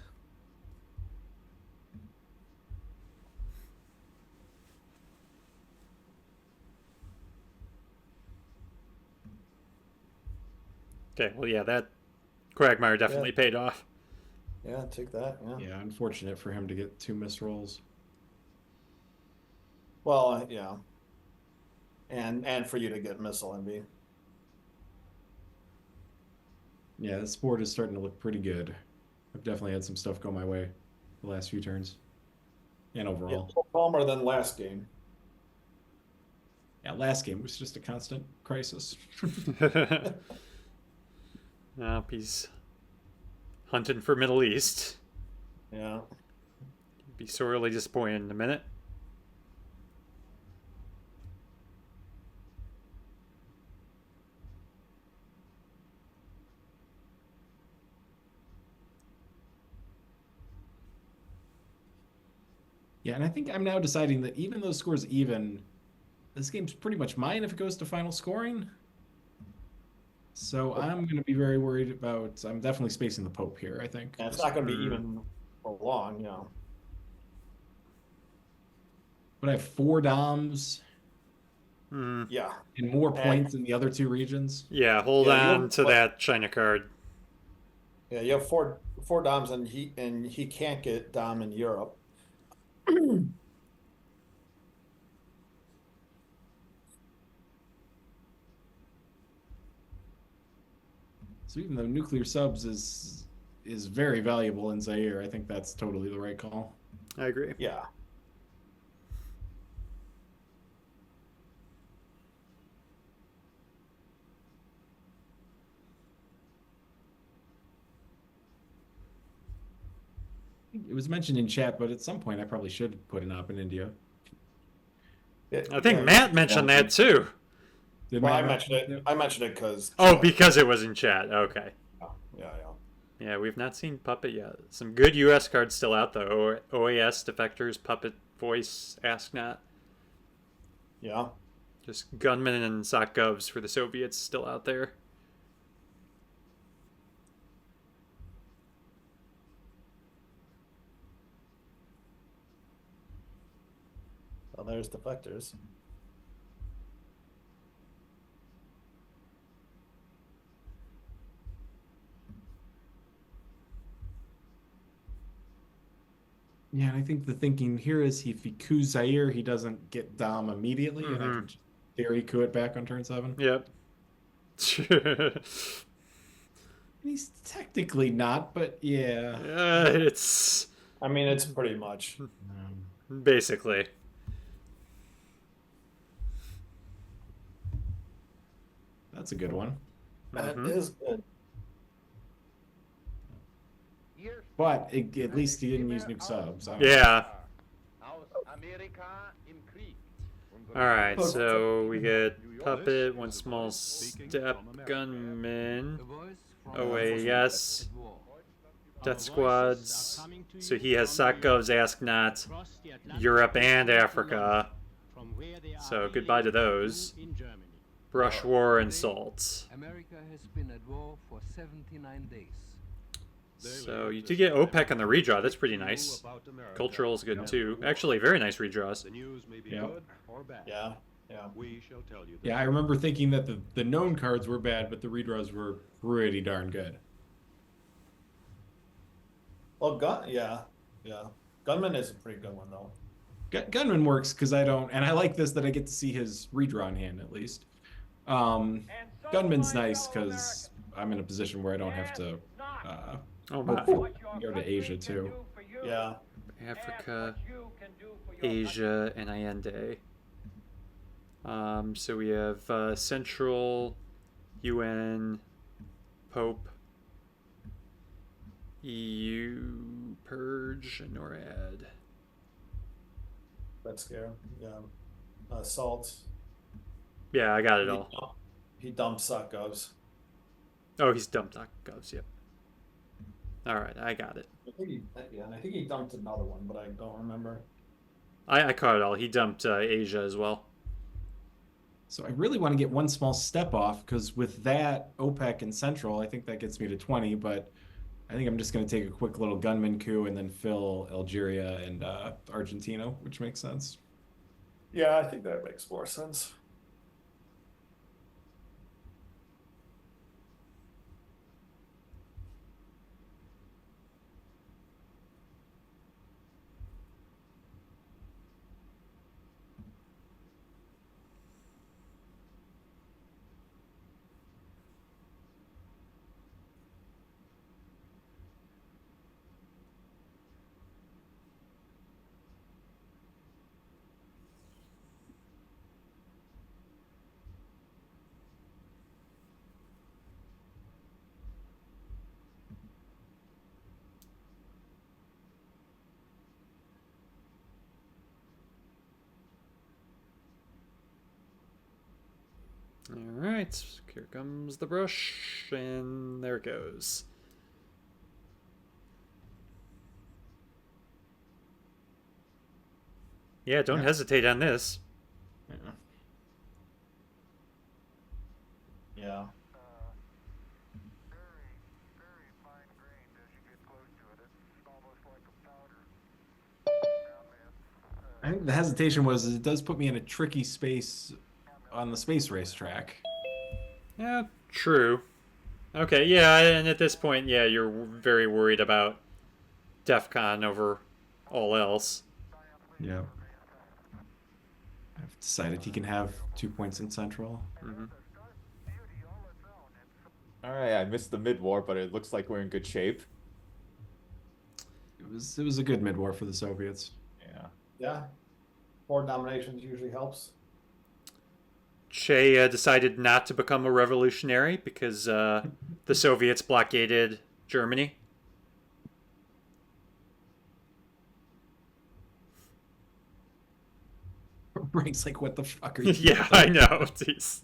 Okay, well, yeah, that Quagmire definitely paid off. Yeah, take that. Yeah. Yeah, unfortunate for him to get 2 missed rolls. Well, yeah. And for you to get Missile Envy. Yeah, this board is starting to look pretty good. I've definitely had some stuff go my way the last few turns. And Yeah, overall. calmer than last game. Yeah, last game was just a constant crisis. Nope, he's hunting for Middle East. Yeah. Be sorely disappointed in a minute. Yeah, and I think I'm now deciding that even though scores even, this game's pretty much mine if it goes to final scoring. So I'm going to be very worried about. I'm definitely spacing the Pope here, I think. And it's not going to be even for long, you know. But I have 4 Doms Yeah. and more points in the other 2 regions. Yeah, hold on to that China card. Yeah, you have four Doms and he can't get Dom in Europe. So even though nuclear subs is very valuable in Zaire, I think that's totally the right call. I agree. Yeah. It was mentioned in chat, but at some point I probably should put an op in India. I think Matt mentioned that too. Well, I mentioned it because. Oh, because it was in chat. Okay. Yeah. Yeah, we've not seen Puppet yet. Some good U.S. cards still out though. OAS, Defectors, Puppet, Voice, Ask Not. Yeah. Just Gunmen and Sock Govs for the Soviets still out there. Well, there's Defectors. Yeah, and I think the thinking here is if he coups Zaire, he doesn't get Dom immediately, and I can just theory coup it back on turn 7. Yep. He's technically not, but yeah. It's... I mean, it's pretty much. Basically. That's a good one. That is good. But at least he didn't use nuke subs. Yeah. All right, so we get puppet, one small step, gunman, OAS, death squads. So he has SOCGov's Ask Not, Europe and Africa. So goodbye to those. Brush War and Salts. America has been at war for 79 days. So you do get OPEC on the redraw. That's pretty nice. Cultural is good too. Actually, very nice redraws. Yeah. Yeah, I remember thinking that the known cards were bad, but the redraws were pretty darn good. Well, Gunman is a pretty good one though. Gunman works because I don't, and I like this that I get to see his redrawn hand at least. Gunman's nice because I'm in a position where I don't have to go to Asia too. Yeah. Africa, Asia, and Allende. So we have Central, UN, Pope, EU, Purge, and NORAD. Red Scare. Yeah. Salt. Yeah, I got it all. He dumped SOCGovs. Oh, he's dumped SOCGovs, yep. Alright, I got it. And I think he dumped another one, but I don't remember. I caught it all. He dumped Asia as well. So I really want to get one small step off because with that OPEC and Central, I think that gets me to 20, but I think I'm just going to take a quick little gunman coup and then fill Algeria and Argentina, which makes sense. Yeah, I think that makes more sense. Alright, here comes the brush, and there it goes. Yeah, don't hesitate on this. Yeah. I think the hesitation was it does put me in a tricky space on the space racetrack. Yeah, true. Okay, yeah, and at this point, yeah, you're very worried about DEF CON over all else. Yeah. I've decided he can have 2 points in Central. Mm-hmm. All right, I missed the mid-war, but it looks like we're in good shape. It was a good mid-war for the Soviets. Yeah. Yeah. 4 nominations usually helps. Che decided not to become a revolutionary because the Soviets blockaded Germany. Brank's like, what the fuck are you doing? Yeah, I know. Jeez.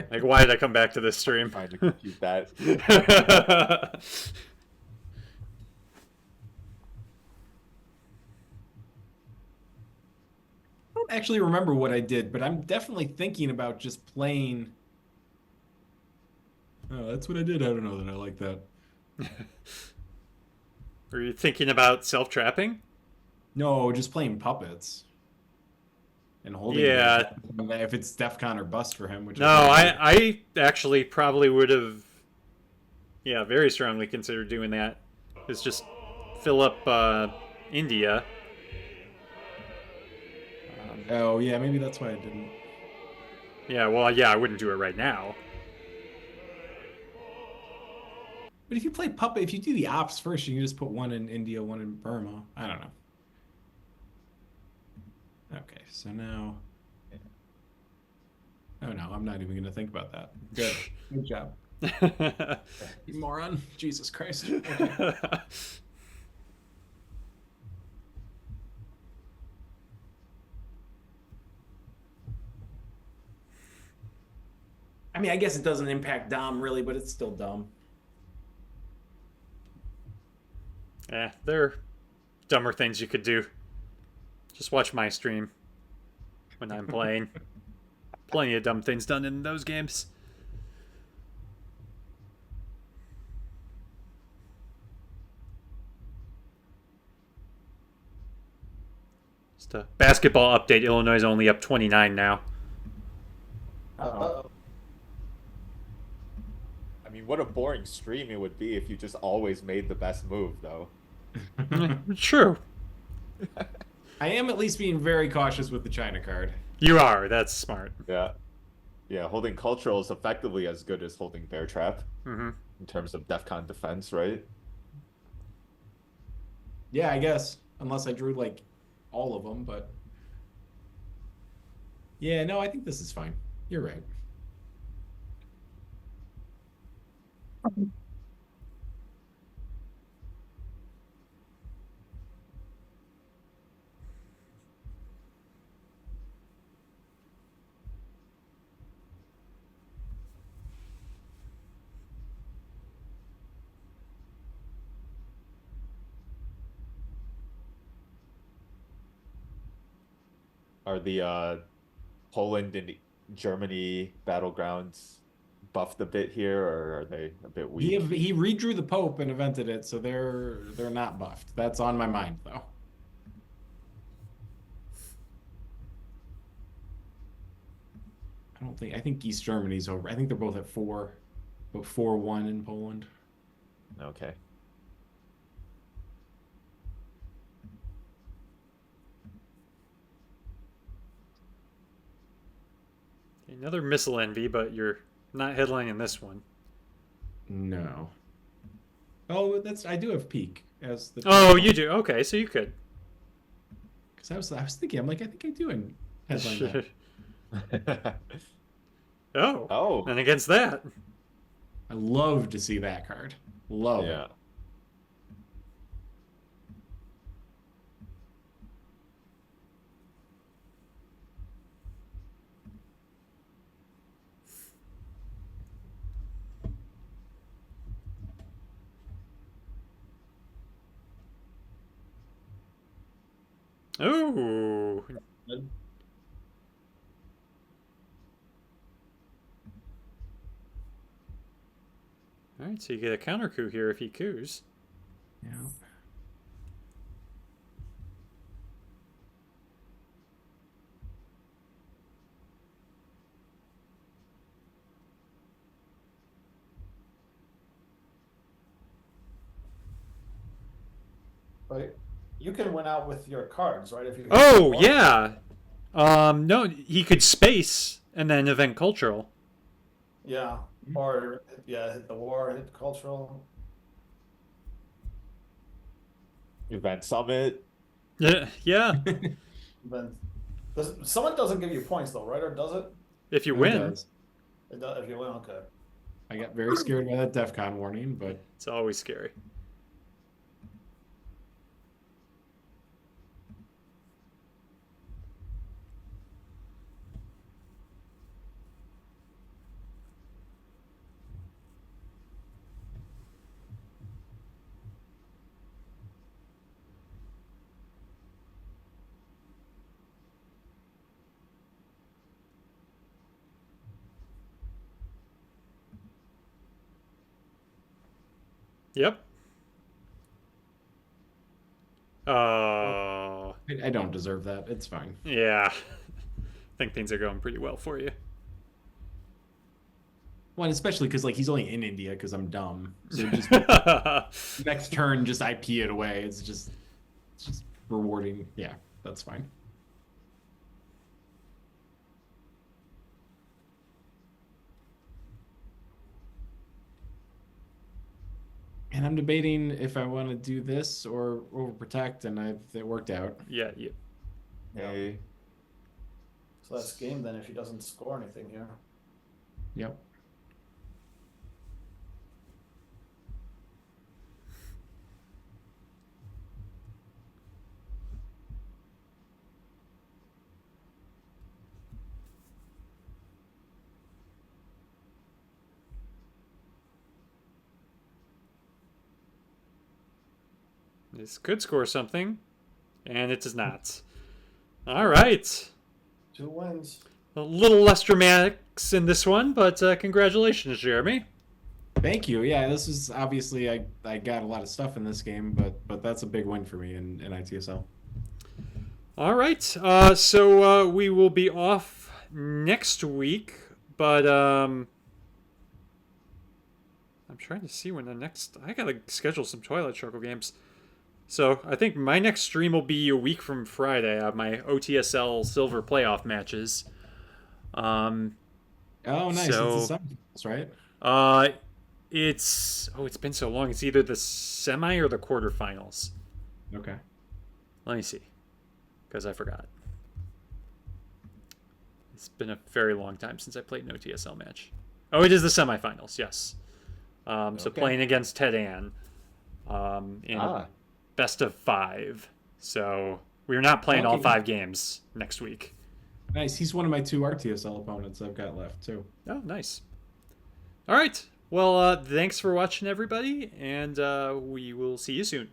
Like, why did I come back to this stream? Trying to compute that. I don't actually remember what I did, but I'm definitely thinking about just playing. Oh, that's what I did. I don't know that I like that. Were you thinking about self-trapping? No, just playing puppets. And holding Yeah. them, if it's DEF CON or bust for him. Which No, I actually probably would have, yeah, very strongly considered doing that. Is just fill up India. Oh, yeah, maybe that's why I didn't. Yeah, well, yeah, I wouldn't do it right now. But if you play puppet, if you do the ops first, you can just put one in India, one in Burma. I don't know. Okay, so now... Oh no, I'm not even going to think about that. Good. Good job. You moron. Jesus Christ. Okay. I mean, I guess it doesn't impact Dom really, but it's still dumb. Yeah, there are dumber things you could do. Just watch my stream when I'm playing. Plenty of dumb things done in those games. Just a basketball update. Illinois is only up 29 now. Uh-oh. I mean, what a boring stream it would be if you just always made the best move, though. True. I am at least being very cautious with the China card. You are. That's smart. Yeah. Yeah, holding cultural is effectively as good as holding bear trap in terms of DEFCON defense, right? Yeah, I guess. Unless I drew, like, all of them, but... Yeah, no, I think this is fine. You're right. Are the Poland and Germany battlegrounds buffed a bit here, or are they a bit weak? He redrew the Pope and invented it, so they're not buffed. That's on my mind, though. I think East Germany's over. I think they're both at 4, but 4-1 in Poland. Okay. Another missile envy, but you're not headlining this one. No. Oh, I do have peak as the. Oh, you do. Okay, so you could. Because I was thinking, I'm like, I think I do headline that. Oh. And against that. I love to see that card. Love it. Oh. All right, so you get a counter coup here if he coups. Yeah. But you can win out with your cards, right? If you. Oh yeah. No, he could space and then event cultural. Yeah. Or hit the war, hit the cultural. Event summit. Yeah. Summit doesn't give you points though, right? Or does it? If you win. It does if you win, okay. I got very scared by that DEFCON warning, but it's always scary. Yep. Oh. I don't deserve that. It's fine. Yeah. I think things are going pretty well for you. Well, especially because he's only in India because I'm dumb. So just next turn, just IP it away. It's just rewarding. Yeah, that's fine. And I'm debating if I want to do this or overprotect, and it worked out. Yeah. Hey. So that's game then if he doesn't score anything here. Yep. This could score something, and it does not. All right. 2 wins. A little less dramatics in this one, but congratulations, Jeremy. Thank you. Yeah, this is obviously I got a lot of stuff in this game, but that's a big win for me in ITSL. All right. So we will be off next week, but I'm trying to see when the next. I gotta schedule some Twilight Struggle games. So I think my next stream will be a week from Friday. I have my OTSL Silver playoff matches. Oh, nice. So, it's the semifinals, right? it's been so long. It's either the semi or the quarterfinals. Okay. Let me see, because I forgot. It's been a very long time since I played an OTSL match. Oh, it is the semifinals. Yes. So playing against Ted Ann. In a best of 5. So we're not playing all 5 games next week. Nice. He's one of my 2 RTSL opponents I've got left too. Oh, nice. All right. Well, thanks for watching, everybody, and we will see you soon.